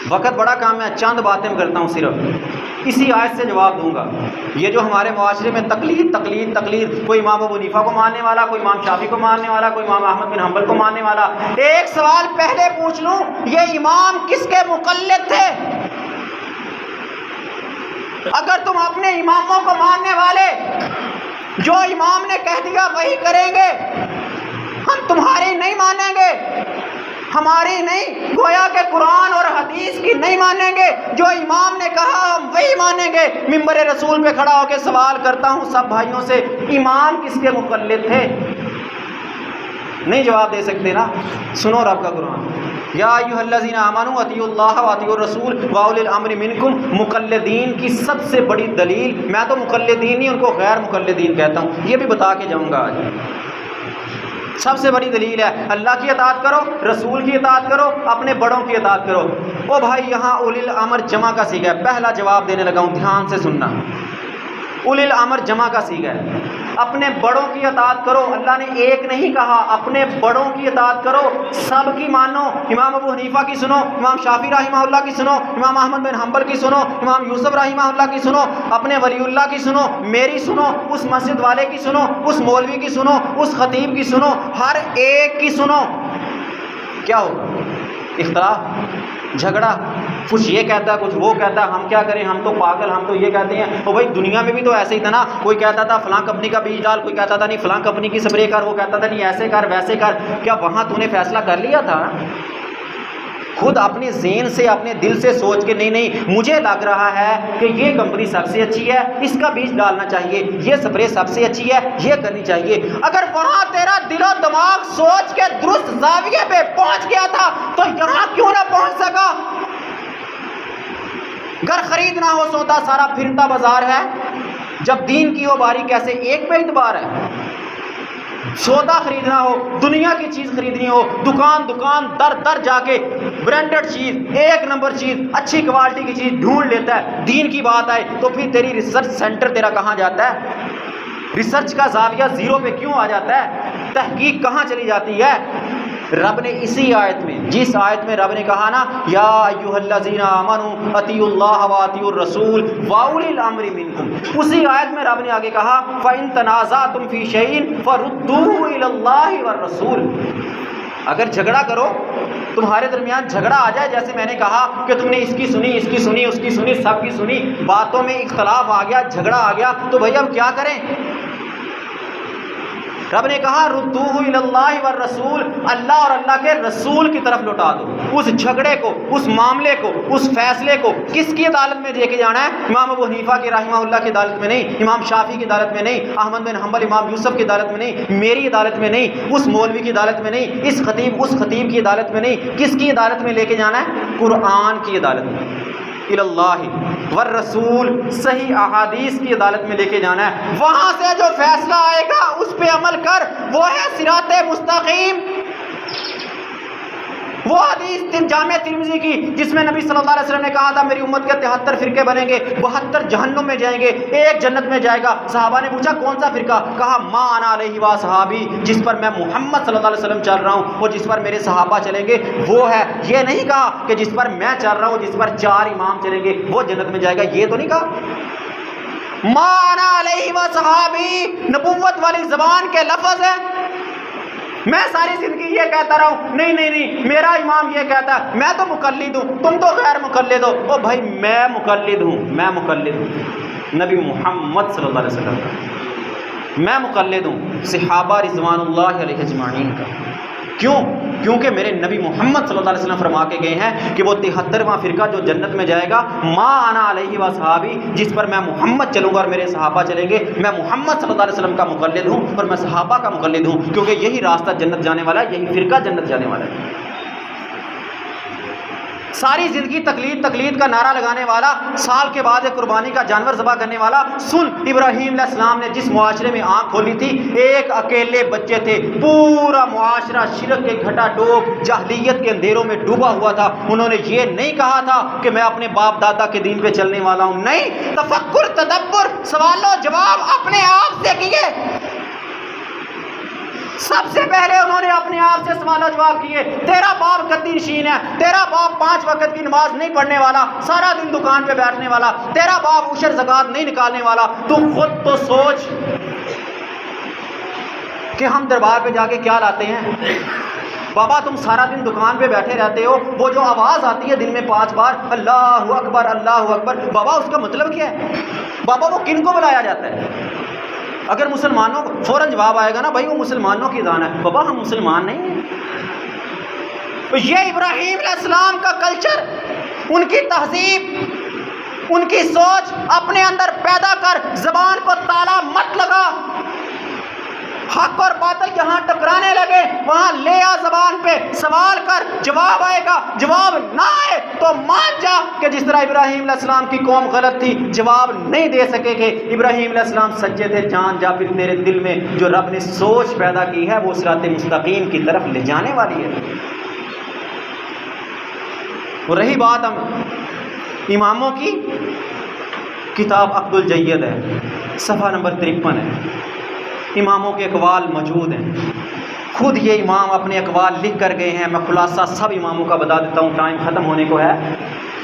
وقت بڑا کام ہے، چند باتیں کرتا ہوں، صرف اسی آیت سے جواب دوں گا۔ یہ جو ہمارے معاشرے میں تقلید تقلید تقلید، کوئی امام ابو حنیفہ کو ماننے والا، کوئی امام شافعی کو ماننے والا، کوئی امام احمد بن حنبل کو ماننے والا۔ ایک سوال پہلے پوچھ لوں، یہ امام کس کے مقلد تھے؟ اگر تم اپنے اماموں کو ماننے والے، جو امام نے کہہ دیا وہی کریں گے، ہم تمہاری نہیں مانیں گے، ہماری نہیں، گویا کہ قرآن اور حدیث کی نہیں مانیں گے، جو امام نے کہا ہم وہی مانیں گے۔ ممبر رسول پہ کھڑا ہو کے سوال کرتا ہوں سب بھائیوں سے، امام کس کے مقلد تھے؟ نہیں جواب دے سکتے نا؟ سنو رب کا قرآن، یا ایھا الذین آمنوا اطیعوا اللہ واطیعوا الرسول واولی الامر منکم۔ مقلدین کی سب سے بڑی دلیل، میں تو مقلدین نہیں، ان کو غیر مقلدین کہتا ہوں، یہ بھی بتا کے جاؤں گا آج۔ سب سے بڑی دلیل ہے اللہ کی اطاعت کرو، رسول کی اطاعت کرو، اپنے بڑوں کی اطاعت کرو۔ او بھائی، یہاں اولی الامر جمع کا صیغہ ہے، پہلا جواب دینے لگا ہوں، دھیان سے سننا۔ اولی الامر جمع کا صیغہ ہے، اپنے بڑوں کی اطاعت کرو۔ اللہ نے ایک نہیں کہا، اپنے بڑوں کی اطاعت کرو، سب کی مانو۔ امام ابو حنیفہ کی سنو، امام شافعی رحمہ اللہ کی سنو، امام احمد بن حنبل کی سنو، امام یوسف رحمہ اللہ کی سنو، اپنے ولی اللہ کی سنو، میری سنو، اس مسجد والے کی سنو، اس مولوی کی سنو، اس خطیب کی سنو، ہر ایک کی سنو۔ کیا ہوگا؟ اختلاف، جھگڑا، کچھ یہ کہتا ہے کچھ وہ کہتا ہے، ہم کیا کریں، ہم تو پاگل، ہم تو یہ کہتے ہیں۔ تو بھائی دنیا میں بھی تو ایسے ہی تھا نا، کوئی کہتا تھا فلاں کمپنی کا بیج ڈال، کوئی کہتا تھا نہیں فلاں کمپنی کی سپرے کر، وہ کہتا تھا نہیں ایسے کر ویسے کر۔ کیا وہاں تو نے فیصلہ کر لیا تھا؟ خود اپنے ذہن سے، اپنے دل سے سوچ کے، نہیں نہیں مجھے لگ رہا ہے کہ یہ کمپنی سب سے اچھی ہے، اس کا بیج ڈالنا چاہیے، یہ سپرے سب سے اچھی ہے، یہ کرنی چاہیے۔ اگر وہاں تیرا دل و دماغ سوچ کے درست زاویے پہ پہنچ گیا تھا تو یہاں کیوں نہ پہنچ سکا؟ گھر خریدنا ہو سودا سارا پھرتا بازار ہے، جب دین کی ہو باری کیسے ایک پہ اعتبار ہے؟ سودا خریدنا ہو، دنیا کی چیز خریدنی ہو، دکان دکان در در جا کے برانڈڈ چیز، ایک نمبر چیز، اچھی کوالٹی کی چیز ڈھونڈ لیتا ہے۔ دین کی بات آئے تو پھر تیری ریسرچ سینٹر تیرا کہاں جاتا ہے؟ ریسرچ کا زاویہ زیرو پہ کیوں آ جاتا ہے؟ تحقیق کہاں چلی جاتی ہے؟ رب نے اسی آیت میں، جس آیت میں رب نے کہا نا یا ایھا الذین آمنوا اطیعوا اللہ واطیعوا الرسول واولی الامر منکم، اسی آیت میں رب نے آگے کہا فإن تنازعتم فی شیء فردوہ الی اللہ والرسول۔ اگر جھگڑا کرو، تمہارے درمیان جھگڑا آ جائے، جیسے میں نے کہا کہ تم نے اس کی سنی، اس کی سنی، اس کی سنی، سب کی سنی، باتوں میں اختلاف آ گیا، جھگڑا آ گیا، تو بھائی اب کیا کریں؟ رب نے کہا ردوہ الی اللہ والرسول، اللہ اور اللہ کے رسول کی طرف لوٹا دو۔ اس جھگڑے کو، اس معاملے کو، اس فیصلے کو کس کی عدالت میں لے کے جانا ہے؟ امام ابو حنیفہ کی رحمہ اللہ کی عدالت میں نہیں، امام شافعی کی عدالت میں نہیں، احمد بن حنبل، امام یوسف کی عدالت میں نہیں، میری عدالت میں نہیں، اس مولوی کی عدالت میں نہیں، اس خطیب کی عدالت میں نہیں، کس کی عدالت میں لے کے جانا ہے؟ قرآن کی عدالت میں، اللہ والرسول، صحیح احادیث کی عدالت میں لے کے جانا ہے۔ وہاں سے جو فیصلہ آئے گا اس پہ عمل کر، وہ ہے صراط مستقیم۔ وہ حدیث جامع ترمذی کی جس میں نبی صلی اللہ علیہ وسلم نے کہا تھا میری امت کے 73 فرقے بنیں گے، 72 جہنم میں جائیں گے، ایک جنت میں جائے گا۔ صحابہ نے پوچھا کون سا فرقہ؟ کہا ما انا علیہ و صحابی، جس پر میں محمد صلی اللہ علیہ وسلم چل رہا ہوں اور جس پر میرے صحابہ چلیں گے وہ ہے۔ یہ نہیں کہا کہ جس پر میں چل رہا ہوں، جس پر 4 امام چلیں گے وہ جنت میں جائے گا، یہ تو نہیں کہا۔ ما انا علیہ و صحابی نبوت والی زبان کے لفظ ہے۔ میں ساری زندگی یہ کہتا رہا ہوں نہیں نہیں نہیں میرا امام یہ کہتا ہے، میں تو مقلد ہوں، تم تو غیر مقلد ہو۔ او بھائی میں مقلد ہوں، میں مقلد ہوں نبی محمد صلی اللہ علیہ وسلم کا، میں مقلد ہوں صحابہ رضوان اللہ علیہ اجمعین کا۔ کیوں؟ کیونکہ میرے نبی محمد صلی اللہ علیہ وسلم فرما کے گئے ہیں کہ وہ 73واں فرقہ جو جنت میں جائے گا، ما انا علیہ و صحابی، جس پر میں محمد چلوں گا اور میرے صحابہ چلیں گے۔ میں محمد صلی اللہ علیہ وسلم کا مقلد ہوں اور میں صحابہ کا مقلد ہوں، کیونکہ یہی راستہ جنت جانے والا ہے، یہی فرقہ جنت جانے والا ہے۔ ساری زندگی تقلید کا نعرہ لگانے والا، سال کے بعد ایک قربانی کا جانور ذبح کرنے والا، سن ابراہیم علیہ السلام نے جس معاشرے میں آنکھ کھولی تھی، ایک اکیلے بچے تھے، پورا معاشرہ شرک کے گھٹا ڈوب جاہلیت کے اندھیروں میں ڈوبا ہوا تھا. انہوں نے یہ نہیں کہا تھا کہ میں اپنے باپ دادا کے دین پہ چلنے والا ہوں، نہیں، تفکر، تدبر، سوال و جواب اپنے آپ سے کیے. سب سے پہلے انہوں نے اپنے آپ سے سوال و جواب کیے. تیرا باپ گدی نشین ہے، تیرا باپ 5 وقت کی نماز نہیں پڑھنے والا، سارا دن دکان پہ بیٹھنے والا، تیرا باپ عشر زکات نہیں نکالنے والا. تو خود تو سوچ کہ ہم دربار پہ جا کے کیا لاتے ہیں. بابا تم سارا دن دکان پہ بیٹھے رہتے ہو، وہ جو آواز آتی ہے دن میں 5 بار اللہ اکبر اللہ اکبر، بابا اس کا مطلب کیا ہے؟ بابا وہ کن کو بلایا جاتا ہے؟ اگر مسلمانوں کو فوراً جواب آئے گا نا، بھائی وہ مسلمانوں کی اذان ہے. بابا ہم مسلمان نہیں ہیں. یہ ابراہیم علیہ السلام کا کلچر، ان کی تہذیب، ان کی سوچ اپنے اندر پیدا کر. زبان کو تالا مت لگا. حق اور باطل جہاں ٹکرانے لگے وہاں لے آ زبان پہ، سوال کر، جواب آئے گا. جواب نہ آئے تو مان جا کہ جس طرح ابراہیم علیہ السلام کی قوم غلط تھی، جواب نہیں دے سکے کہ ابراہیم علیہ السلام سچے تھے. جان جا پھر تیرے دل میں جو رب نے سوچ پیدا کی ہے وہ صراط مستقیم کی طرف لے جانے والی ہے. اور رہی بات ہم اماموں کی، کتاب عقد الجید ہے، صفحہ نمبر 53 ہے. اماموں کے اقوال موجود ہیں. خود یہ امام اپنے اقوال لکھ کر گئے ہیں. میں خلاصہ سب اماموں کا بتا دیتا ہوں، ٹائم ختم ہونے کو ہے.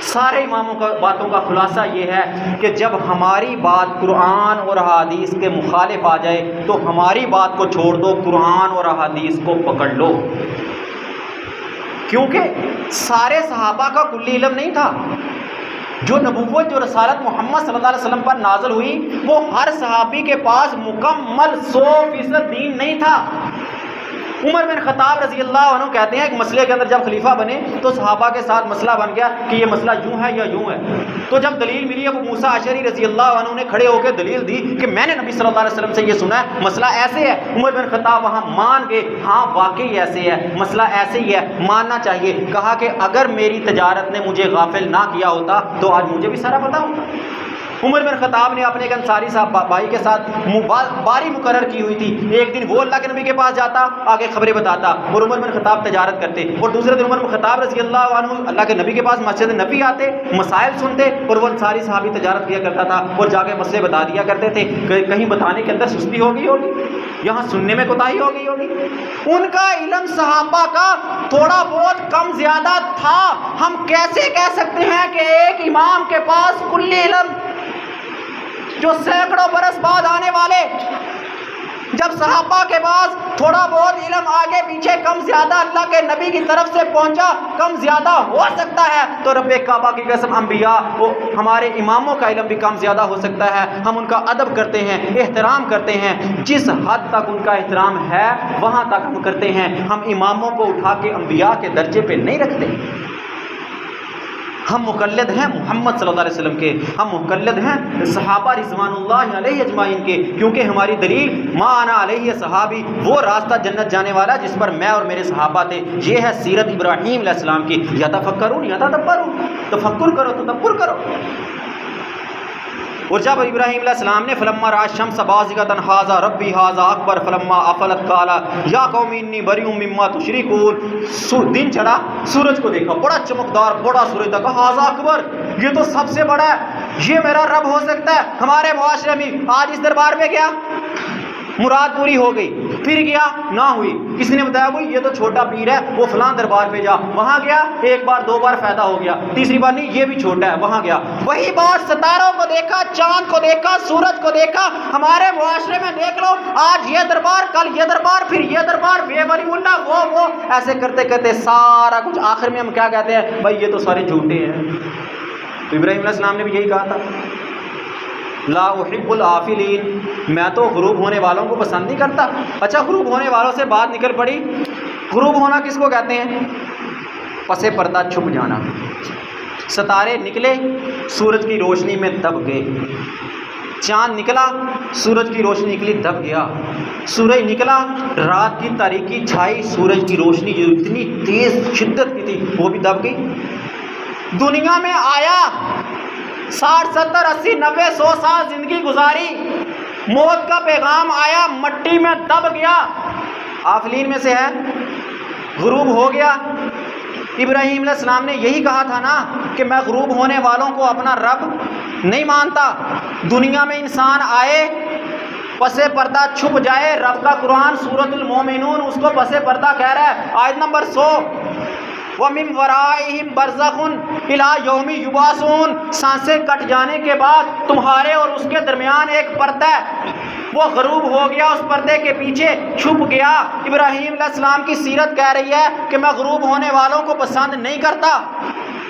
سارے اماموں کا باتوں کا خلاصہ یہ ہے کہ جب ہماری بات قرآن اور احادیث کے مخالف آ جائے تو ہماری بات کو چھوڑ دو، قرآن اور احادیث کو پکڑ لو. کیونکہ سارے صحابہ کا کلی علم نہیں تھا. جو نبوت، جو رسالت محمد صلی اللہ علیہ وسلم پر نازل ہوئی، وہ ہر صحابی کے پاس مکمل 100% دین نہیں تھا. عمر بن خطاب رضی اللہ عنہ کہتے ہیں ایک مسئلے کے اندر جب خلیفہ بنے تو صحابہ کے ساتھ مسئلہ بن گیا کہ یہ مسئلہ یوں ہے یا یوں ہے. تو جب دلیل ملی، ابو موسیٰ اشعری رضی اللہ عنہ نے کھڑے ہو کے دلیل دی کہ میں نے نبی صلی اللہ علیہ وسلم سے یہ سنا ہے مسئلہ ایسے ہے. عمر بن خطاب وہاں مان گئے، ہاں واقعی ایسے ہے، مسئلہ ایسے ہی ہے، ماننا چاہیے. کہا کہ اگر میری تجارت نے مجھے غافل نہ کیا ہوتا تو آج مجھے بھی سارا پتا ہوتا. عمر بن خطاب نے اپنے ایک انصاری صاحب بھائی کے ساتھ باری مقرر کی ہوئی تھی. ایک دن وہ اللہ کے نبی کے پاس جاتا، آگے خبریں بتاتا، اور عمر بن خطاب تجارت کرتے. اور دوسرے دن عمر بن خطاب رضی اللہ عنہ اللہ کے نبی کے پاس مسجد نبی آتے، مسائل سنتے، اور وہ انصاری صحابی تجارت کیا کرتا تھا اور جا کے مسئلے بتا دیا کرتے تھے. کہیں بتانے کے اندر سستی ہو گئی ہوگی، یہاں سننے میں کوتاہی ہو گئی ہوگی. ان کا علم صحابہ کا تھوڑا بہت کم زیادہ تھا. ہم کیسے کہہ سکتے ہیں کہ ایک امام کے پاس کلی علم، جو سینکڑوں برس بعد آنے والے، جب صحابہ کے پاس تھوڑا بہت علم آگے پیچھے کم زیادہ اللہ کے نبی کی طرف سے پہنچا، کم زیادہ ہو سکتا ہے، تو رب کعبہ کی قسم انبیاء ہمارے اماموں کا علم بھی کم زیادہ ہو سکتا ہے. ہم ان کا ادب کرتے ہیں، احترام کرتے ہیں. جس حد تک ان کا احترام ہے وہاں تک ہم کرتے ہیں. ہم اماموں کو اٹھا کے انبیاء کے درجے پہ نہیں رکھتے. ہم مقلد ہیں محمد صلی اللہ علیہ وسلم کے، ہم مقلد ہیں صحابہ رضوان اللہ علیہ اجمعین کے، کیونکہ ہماری دلیل ما انا علیہ صحابی، وہ راستہ جنت جانے والا جس پر میں اور میرے صحابہ تھے. یہ ہے سیرت ابراہیم علیہ السلام کی. یتفکرون یتدبرون، تفکر کرو، تدبر کرو. اور جب ابراہیم علیہ السلام نے فلما رأى الشمس بازغة هذا ربي هذا اکبر فلما افلت قال یا قوم انی بریء مما تشركون. دن چلا، سورج کو دیکھا، بڑا چمکدار، بڑا سورج تھا. هذا اکبر، یہ تو سب سے بڑا ہے، یہ میرا رب ہو سکتا ہے. ہمارے معاشرے میں آج اس دربار میں گیا، مراد پوری ہو گئی، پھر گیا نہ ہوئی، کسی نے بتایا بھائی یہ تو چھوٹا پیر ہے، وہ فلاں دربار پہ جا، وہاں گیا، ایک بار دو بار فائدہ ہو گیا، تیسری بار نہیں یہ بھی چھوٹا ہے، وہاں گیا. وہی بات ستاروں کو دیکھا، چاند کو دیکھا، سورج کو دیکھا. ہمارے معاشرے میں دیکھ لو، آج یہ دربار، کل یہ دربار، پھر یہ دربار، بے ولی اللہ، وہ ایسے کرتے کرتے سارا کچھ آخر میں ہم کیا کہتے ہیں؟ بھائی یہ تو سارے جھوٹے ہیں. تو ابراہیم علیہ السلام نے بھی یہی کہا تھا، لا احب العافلین، میں تو غروب ہونے والوں کو پسند نہیں کرتا. اچھا، غروب ہونے والوں سے بات نکل پڑی. غروب ہونا کس کو کہتے ہیں؟ پس پردہ چھپ جانا. ستارے نکلے، سورج کی روشنی میں دب گئے. چاند نکلا، سورج کی روشنی نکلی، دب گیا. سورج نکلا، رات کی تاریکی چھائی، سورج کی روشنی جو اتنی تیز شدت کی تھی وہ بھی دب گئی. دنیا میں آیا، 60 70 80 90 100 سال زندگی گزاری، موت کا پیغام آیا، مٹی میں دب گیا، آفلین میں سے ہے، غروب ہو گیا۔ ابراہیم علیہ السلام نے یہی کہا تھا نا کہ میں غروب ہونے والوں کو اپنا رب نہیں مانتا۔ دنیا میں انسان آئے، پس پردہ چھپ جائے، رب کا قرآن سورۃ المومنون اس کو پس پردہ کہہ رہا ہے، آیت نمبر 100، وَمِن وَرَائِهِمْ بَرْزَخٌ إِلَىٰ يَوْمِ يُبْعَثُونَ، سانسیں کٹ جانے کے بعد تمہارے اور اس کے درمیان ایک پردہ ہے، وہ غروب ہو گیا، اس پردے کے پیچھے چھپ گیا۔ ابراہیم علیہ السلام کی سیرت کہہ رہی ہے کہ میں غروب ہونے والوں کو پسند نہیں کرتا،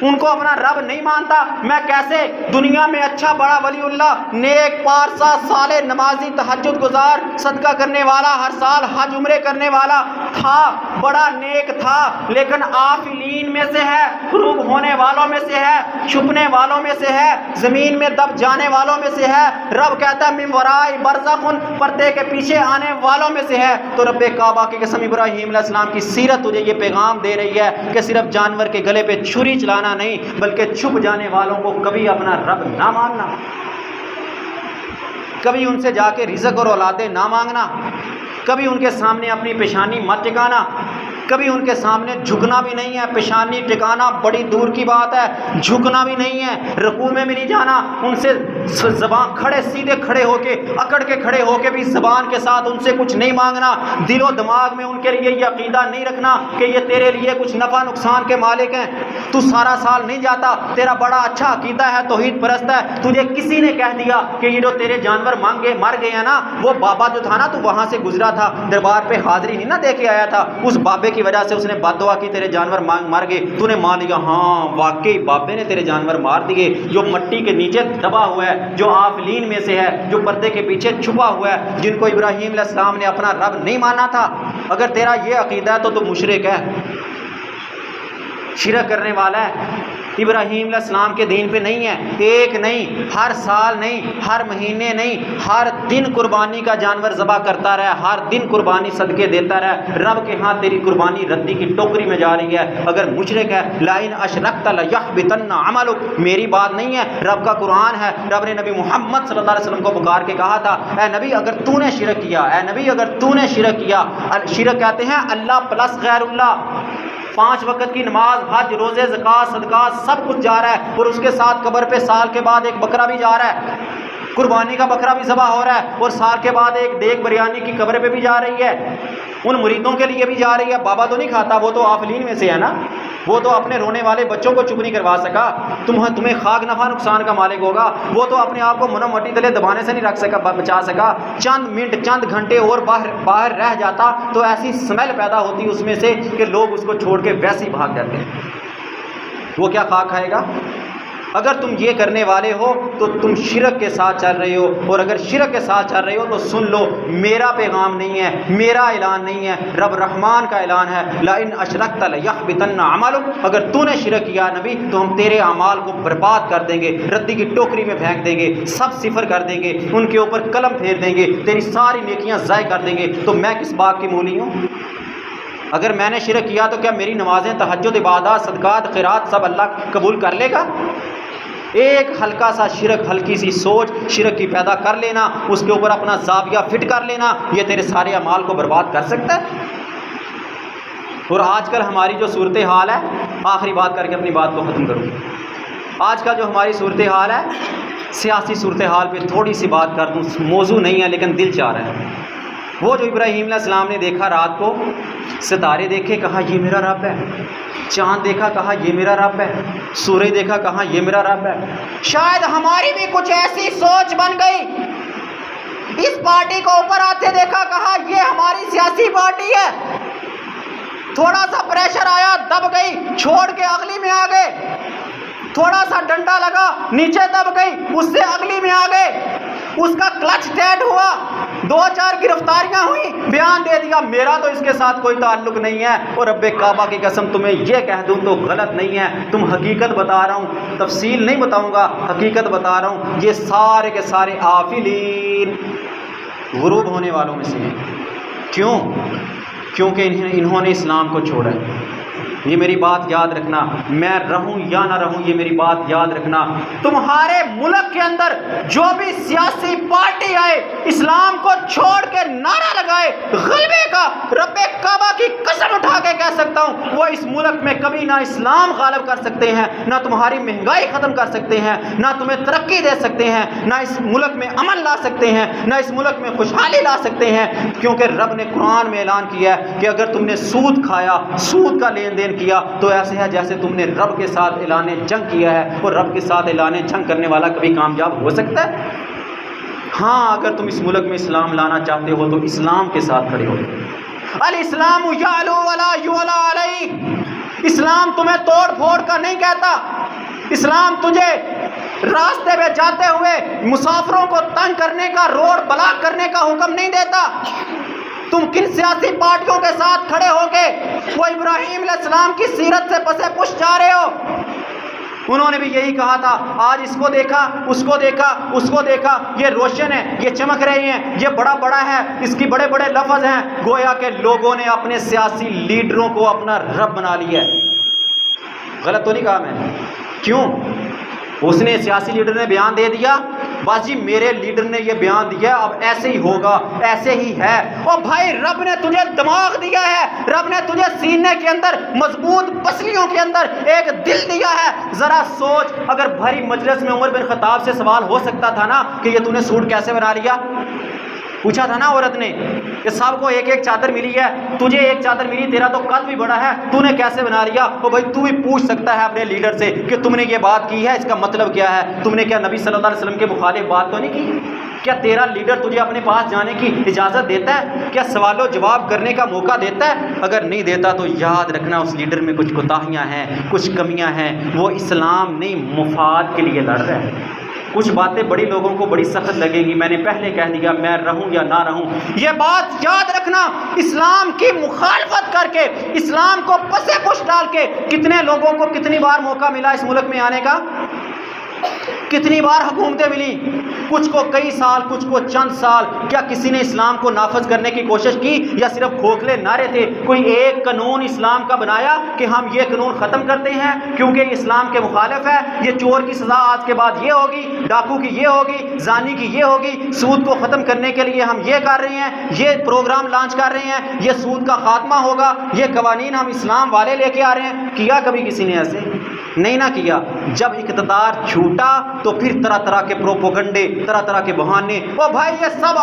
ان کو اپنا رب نہیں مانتا۔ میں کیسے دنیا میں اچھا بڑا ولی اللہ، نیک پارسا، صالح، نمازی، تہجد گزار، صدقہ کرنے والا، ہر سال حج عمرے کرنے والا تھا، بڑا نیک تھا، لیکن آفلین میں سے ہے، غروب ہونے والوں میں سے ہے، چھپنے والوں میں سے ہے، زمین میں دب جانے والوں میں سے ہے۔ رب کہتا ہے من وراء برزخ، پردے کے پیچھے آنے والوں میں سے ہے۔ تو رب کعبہ کی قسم ابراہیم علیہ السلام کی سیرت تجھے یہ پیغام دے رہی ہے کہ صرف جانور کے گلے پہ چھری چلانا نہیں، بلکہ چھپ جانے والوں کو کبھی اپنا رب نہ ماننا، کبھی ان سے جا کے رزق اور اولادیں نہ مانگنا، کبھی ان کے سامنے اپنی پیشانی مت ٹکانا، کبھی ان کے سامنے جھکنا بھی نہیں ہے۔ پیشانی ٹکانا بڑی دور کی بات ہے، جھکنا بھی نہیں ہے، رکوع میں بھی نہیں جانا، ان سے زبان کھڑے سیدھے کھڑے ہو کے، اکڑ کے کھڑے ہو کے بھی زبان کے ساتھ ان سے کچھ نہیں مانگنا، دل و دماغ میں ان کے لیے یہ عقیدہ نہیں رکھنا کہ یہ تیرے لیے کچھ نفع نقصان کے مالک ہیں، تو سارا سال نہیں جاتا، تیرا بڑا اچھا عقیدہ ہے، توحید پرست ہے، تجھے کسی نے کہہ دیا کہ یہ جو تیرے جانور مر گئے ہیں نا، وہ بابا جو تھا نا، تو وہاں سے گزرا تھا، دربار پہ حاضری نہیں نہ دے کے آیا تھا، اس بابے کی وجہ سے اس نے بد دعا کی، تیرے جانور مر گئے، تو نے مان لیا ہاں واقعی بابے نے تیرے جانور مار دیے۔ جو مٹی کے نیچے دبا ہوا ہے، جو آفلین میں سے ہے، جو پردے کے پیچھے چھپا ہوا ہے، جن کو ابراہیم علیہ السلام نے اپنا رب نہیں مانا تھا، اگر تیرا یہ عقیدہ ہے تو مشرک ہے، شرک کرنے والا ہے، ابراہیم علیہ السلام کے دین پہ نہیں ہے۔ ایک نہیں، ہر سال نہیں، ہر مہینے نہیں، ہر دن قربانی کا جانور ذبح کرتا رہے، ہر دن قربانی صدقے دیتا رہے، رب کے ہاں تیری قربانی ردی کی ٹوکری میں جا رہی ہے۔ اگر مشرک ہے، لئن اشرکت لیحبطن عملک، میری بات نہیں ہے، رب کا قرآن ہے، رب نے نبی محمد صلی اللہ علیہ وسلم کو پکار کے کہا تھا، اے نبی اگر تو نے شرک کیا، اے نبی اگر تو نے شرک کیا، شرک کہتے ہیں اللہ پلس غیر اللہ، 5 وقت کی نماز، حج، روزے، زکوٰۃ، صدقات سب کچھ جا رہا ہے، اور اس کے ساتھ قبر پہ سال کے بعد ایک بکرا بھی جا رہا ہے، قربانی کا بکرا بھی ذبح ہو رہا ہے، اور سال کے بعد ایک دیگ بریانی کی قبر پہ بھی جا رہی ہے، ان مریدوں کے لیے بھی جا رہی ہے۔ بابا تو نہیں کھاتا، وہ تو آفلین میں سے ہے نا، وہ تو اپنے رونے والے بچوں کو چپ نہیں کروا سکا، تمہیں خاک نفع نقصان کا مالک ہوگا، وہ تو اپنے آپ کو منو مٹی تلے دبانے سے نہیں رکھ سکا، بچا سکا، چند منٹ چند گھنٹے اور باہر رہ جاتا تو ایسی سمیل پیدا ہوتی اس میں سے کہ لوگ اس کو چھوڑ کے ویسے ہی بھاگ جاتے ہیں، وہ کیا خاک کھائے گا؟ اگر تم یہ کرنے والے ہو تو تم شرک کے ساتھ چل رہے ہو، اور اگر شرک کے ساتھ چل رہے ہو تو سن لو، میرا پیغام نہیں ہے، میرا اعلان نہیں ہے، رب رحمان کا اعلان ہے، لئن اشرکت لیحبطن عملک، اگر تو نے شرک کیا نبی تو ہم تیرے اعمال کو برباد کر دیں گے، ردی کی ٹوکری میں پھینک دیں گے، سب صفر کر دیں گے، ان کے اوپر قلم پھیر دیں گے، تیری ساری نیکیاں ضائع کر دیں گے۔ تو میں کس بات کی مولی ہوں؟ اگر میں نے شرک کیا تو کیا میری نمازیں، تہجد، عبادات، صدقات، خیرات سب اللہ قبول کر لے گا؟ ایک ہلکا سا شرک، ہلکی سی سوچ شرک کی پیدا کر لینا، اس کے اوپر اپنا زاویہ فٹ کر لینا، یہ تیرے سارے اعمال کو برباد کر سکتا ہے۔ اور آج کل ہماری جو صورتحال ہے، آخری بات کر کے اپنی بات کو ختم کروں، آج کل جو ہماری صورتحال ہے، سیاسی صورتحال پہ تھوڑی سی بات کر دوں، موضوع نہیں ہے لیکن دل چاہ رہا ہے۔ وہ جو ابراہیم علیہ السلام نے دیکھا رات کو، ستارے دیکھے، کہا یہ میرا رب ہے، چاند دیکھا، کہا یہ میرا رب ہے، سورج دیکھا، کہا یہ میرا رب ہے۔ شاید ہماری بھی کچھ ایسی سوچ بن گئی، اس پارٹی کو اوپر آتے دیکھا، کہا یہ ہماری سیاسی پارٹی ہے، تھوڑا سا پریشر آیا، دب گئی، چھوڑ کے اگلی میں آ گئے، تھوڑا سا ڈنڈا لگا، نیچے دب گئی، اس سے اگلی میں آ گئے، اس کا کلچ ٹائٹ ہوا، 2-4 گرفتاریاں ہوئی، بیان دے دیا میرا تو اس کے ساتھ کوئی تعلق نہیں ہے، اور رب کعبہ کی قسم تمہیں یہ کہہ دوں تو غلط نہیں ہے، تم حقیقت بتا رہا ہوں، تفصیل نہیں بتاؤں گا، حقیقت بتا رہا ہوں، یہ سارے کے سارے آفلین غروب ہونے والوں میں سے ہیں۔ کیوں؟ کیونکہ انہوں نے اسلام کو چھوڑا ہے۔ یہ میری بات یاد رکھنا، میں رہوں یا نہ رہوں یہ میری بات یاد رکھنا، تمہارے ملک کے اندر جو بھی سیاسی پارٹی آئے اسلام کو چھوڑ کے نعرہ لگائے غلبے کا، رب کعبہ کی قسم اٹھا کے کہہ سکتا ہوں وہ اس ملک میں کبھی نہ اسلام غالب کر سکتے ہیں، نہ تمہاری مہنگائی ختم کر سکتے ہیں، نہ تمہیں ترقی دے سکتے ہیں، نہ اس ملک میں امن لا سکتے ہیں، نہ اس ملک میں خوشحالی لا سکتے ہیں، کیونکہ رب نے قرآن میں اعلان کیا ہے کہ اگر تم نے سود کھایا، سود کا لین دین کیا تو ایسے ہے جیسے تم نے رب کے ساتھ اعلان جنگ کیا ہے، اور رب کے ساتھ اعلان جنگ کرنے والا کبھی کامیاب ہو سکتا ہے؟ ہاں، اگر تم اس ملک میں اسلام لانا چاہتے ہو تو اسلام کے ساتھ کھڑے ہو۔ الاسلام یعلو ولا یعلی علیہ، اسلام تمہیں توڑ پھوڑ کا نہیں کہتا، اسلام تجھے راستے میں جاتے ہوئے مسافروں کو تنگ کرنے کا، روڈ بلاک کرنے کا حکم نہیں دیتا۔ تم کن سیاسی پارٹیوں کے ساتھ کھڑے ہو کے وہ ابراہیم علیہ السلام کی سیرت سے پسے پش جا رہے ہو؟ انہوں نے بھی یہی کہا تھا، آج اس کو دیکھا، اس کو دیکھا، اس کو دیکھا، یہ روشن ہے، یہ چمک رہی ہیں، یہ بڑا بڑا ہے، اس کی بڑے بڑے لفظ ہیں، گویا کہ لوگوں نے اپنے سیاسی لیڈروں کو اپنا رب بنا لیا ہے۔ غلط تو نہیں کہا میں نے؟ کیوں؟ اس نے سیاسی لیڈر نے بیان دے دیا، بس جی میرے لیڈر نے یہ بیان دیا، اب ایسے ہی ہوگا، ایسے ہی ہے۔ اور بھائی رب نے تجھے دماغ دیا ہے، رب نے تجھے سینے کے اندر مضبوط پسلیوں کے اندر ایک دل دیا ہے۔ ذرا سوچ، اگر بھری مجلس میں عمر بن خطاب سے سوال ہو سکتا تھا نا کہ یہ تو نے سوٹ کیسے بنا لیا؟ پوچھا تھا نا عورت نے کہ سب کو ایک ایک چادر ملی ہے، تجھے ایک چادر ملی، تیرا تو قد بھی بڑا ہے، تو نے کیسے بنا لیا؟ تو بھائی تو بھی پوچھ سکتا ہے اپنے لیڈر سے کہ تم نے یہ بات کی ہے، اس کا مطلب کیا ہے؟ تم نے کیا نبی صلی اللہ علیہ وسلم کے مخالف بات تو نہیں کی؟ کیا تیرا لیڈر تجھے اپنے پاس جانے کی اجازت دیتا ہے؟ کیا سوال و جواب کرنے کا موقع دیتا ہے؟ اگر نہیں دیتا تو یاد رکھنا اس لیڈر میں کچھ کوتاہیاں ہیں، کچھ کمیاں ہیں، وہ اسلام نہیں مفاد کے لیے لڑ رہا ہے۔ کچھ باتیں بڑی لوگوں کو بڑی سخت لگیں گی، میں نے پہلے کہہ دیا، میں رہوں یا نہ رہوں یہ بات یاد رکھنا، اسلام کی مخالفت کر کے، اسلام کو پسے پش ڈال کے کتنے لوگوں کو کتنی بار موقع ملا اس ملک میں آنے کا؟ کتنی بار حکومتیں ملی؟ کچھ کو کئی سال، کچھ کو چند سال۔ کیا کسی نے اسلام کو نافذ کرنے کی کوشش کی یا صرف کھوکھلے نعرے تھے؟ کوئی ایک قانون اسلام کا بنایا کہ ہم یہ قانون ختم کرتے ہیں کیونکہ یہ اسلام کے مخالف ہے، یہ چور کی سزا آج کے بعد یہ ہوگی، ڈاکو کی یہ ہوگی، زانی کی یہ ہوگی، سود کو ختم کرنے کے لیے ہم یہ کر رہے ہیں، یہ پروگرام لانچ کر رہے ہیں، یہ سود کا خاتمہ ہوگا، یہ قوانین ہم اسلام والے لے کے آ رہے ہیں؟ کیا کبھی کسی نے ایسے؟ نہیں نہ کیا۔ جب اقتدار چھوٹا تو پھر طرح طرح کے پروپوگنڈے، طرح طرح کے بہانے، او بھائی یہ سب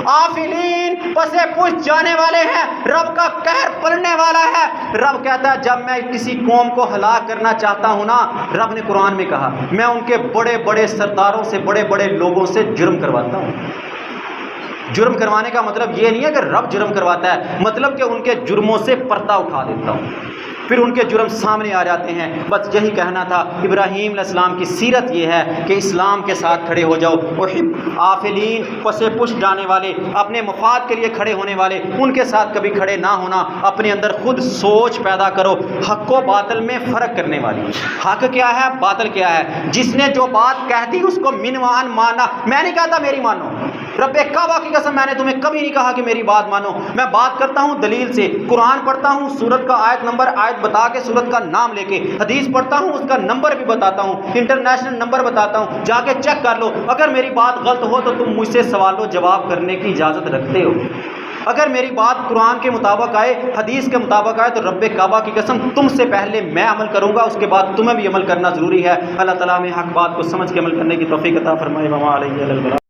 آفلین پسے پوچھ جانے والے ہیں، رب کا قہر پلنے والا ہے۔ رب کہتا ہے جب میں کسی قوم کو ہلاک کرنا چاہتا ہوں نا، رب نے قرآن میں کہا میں ان کے بڑے بڑے سرداروں سے، بڑے بڑے لوگوں سے جرم کرواتا ہوں۔ جرم کروانے کا مطلب یہ نہیں ہے کہ رب جرم کرواتا ہے، مطلب کہ ان کے جرموں سے پردہ اٹھا دیتا ہوں، پھر ان کے جرم سامنے آ جاتے ہیں۔ بس یہی کہنا تھا۔ ابراہیم علیہ السلام کی سیرت یہ ہے کہ اسلام کے ساتھ کھڑے ہو جاؤ، آفلین پسے پش جانے والے، اپنے مفاد کے لیے کھڑے ہونے والے، ان کے ساتھ کبھی کھڑے نہ ہونا۔ اپنے اندر خود سوچ پیدا کرو حق و باطل میں فرق کرنے والی۔ حق کیا ہے، باطل کیا ہے؟ جس نے جو بات کہہ دی اس کو منوان مانا۔ میں نہیں کہتا میری مانو، رب کعبہ کی قسم میں نے تمہیں کبھی نہیں کہا کہ میری بات مانو۔ میں بات کرتا ہوں دلیل سے، قرآن پڑھتا ہوں، سورت کا آیت نمبر آیت بتا کے، سورت کا نام لے کے، حدیث پڑھتا ہوں، اس کا نمبر بھی بتاتا ہوں، انٹرنیشنل نمبر بتاتا ہوں، جا کے چیک کر لو۔ اگر میری بات غلط ہو تو تم مجھ سے سوال و جواب کرنے کی اجازت رکھتے ہو۔ اگر میری بات قرآن کے مطابق آئے، حدیث کے مطابق آئے، تو رب کعبہ کی قسم تم سے پہلے میں عمل کروں گا، اس کے بعد تمہیں بھی عمل کرنا ضروری ہے۔ اللہ تعالیٰ میں حق بات کو سمجھ کے عمل کرنے کی توفیق عطا فرمائے۔ وما علیہ الا البلاغ۔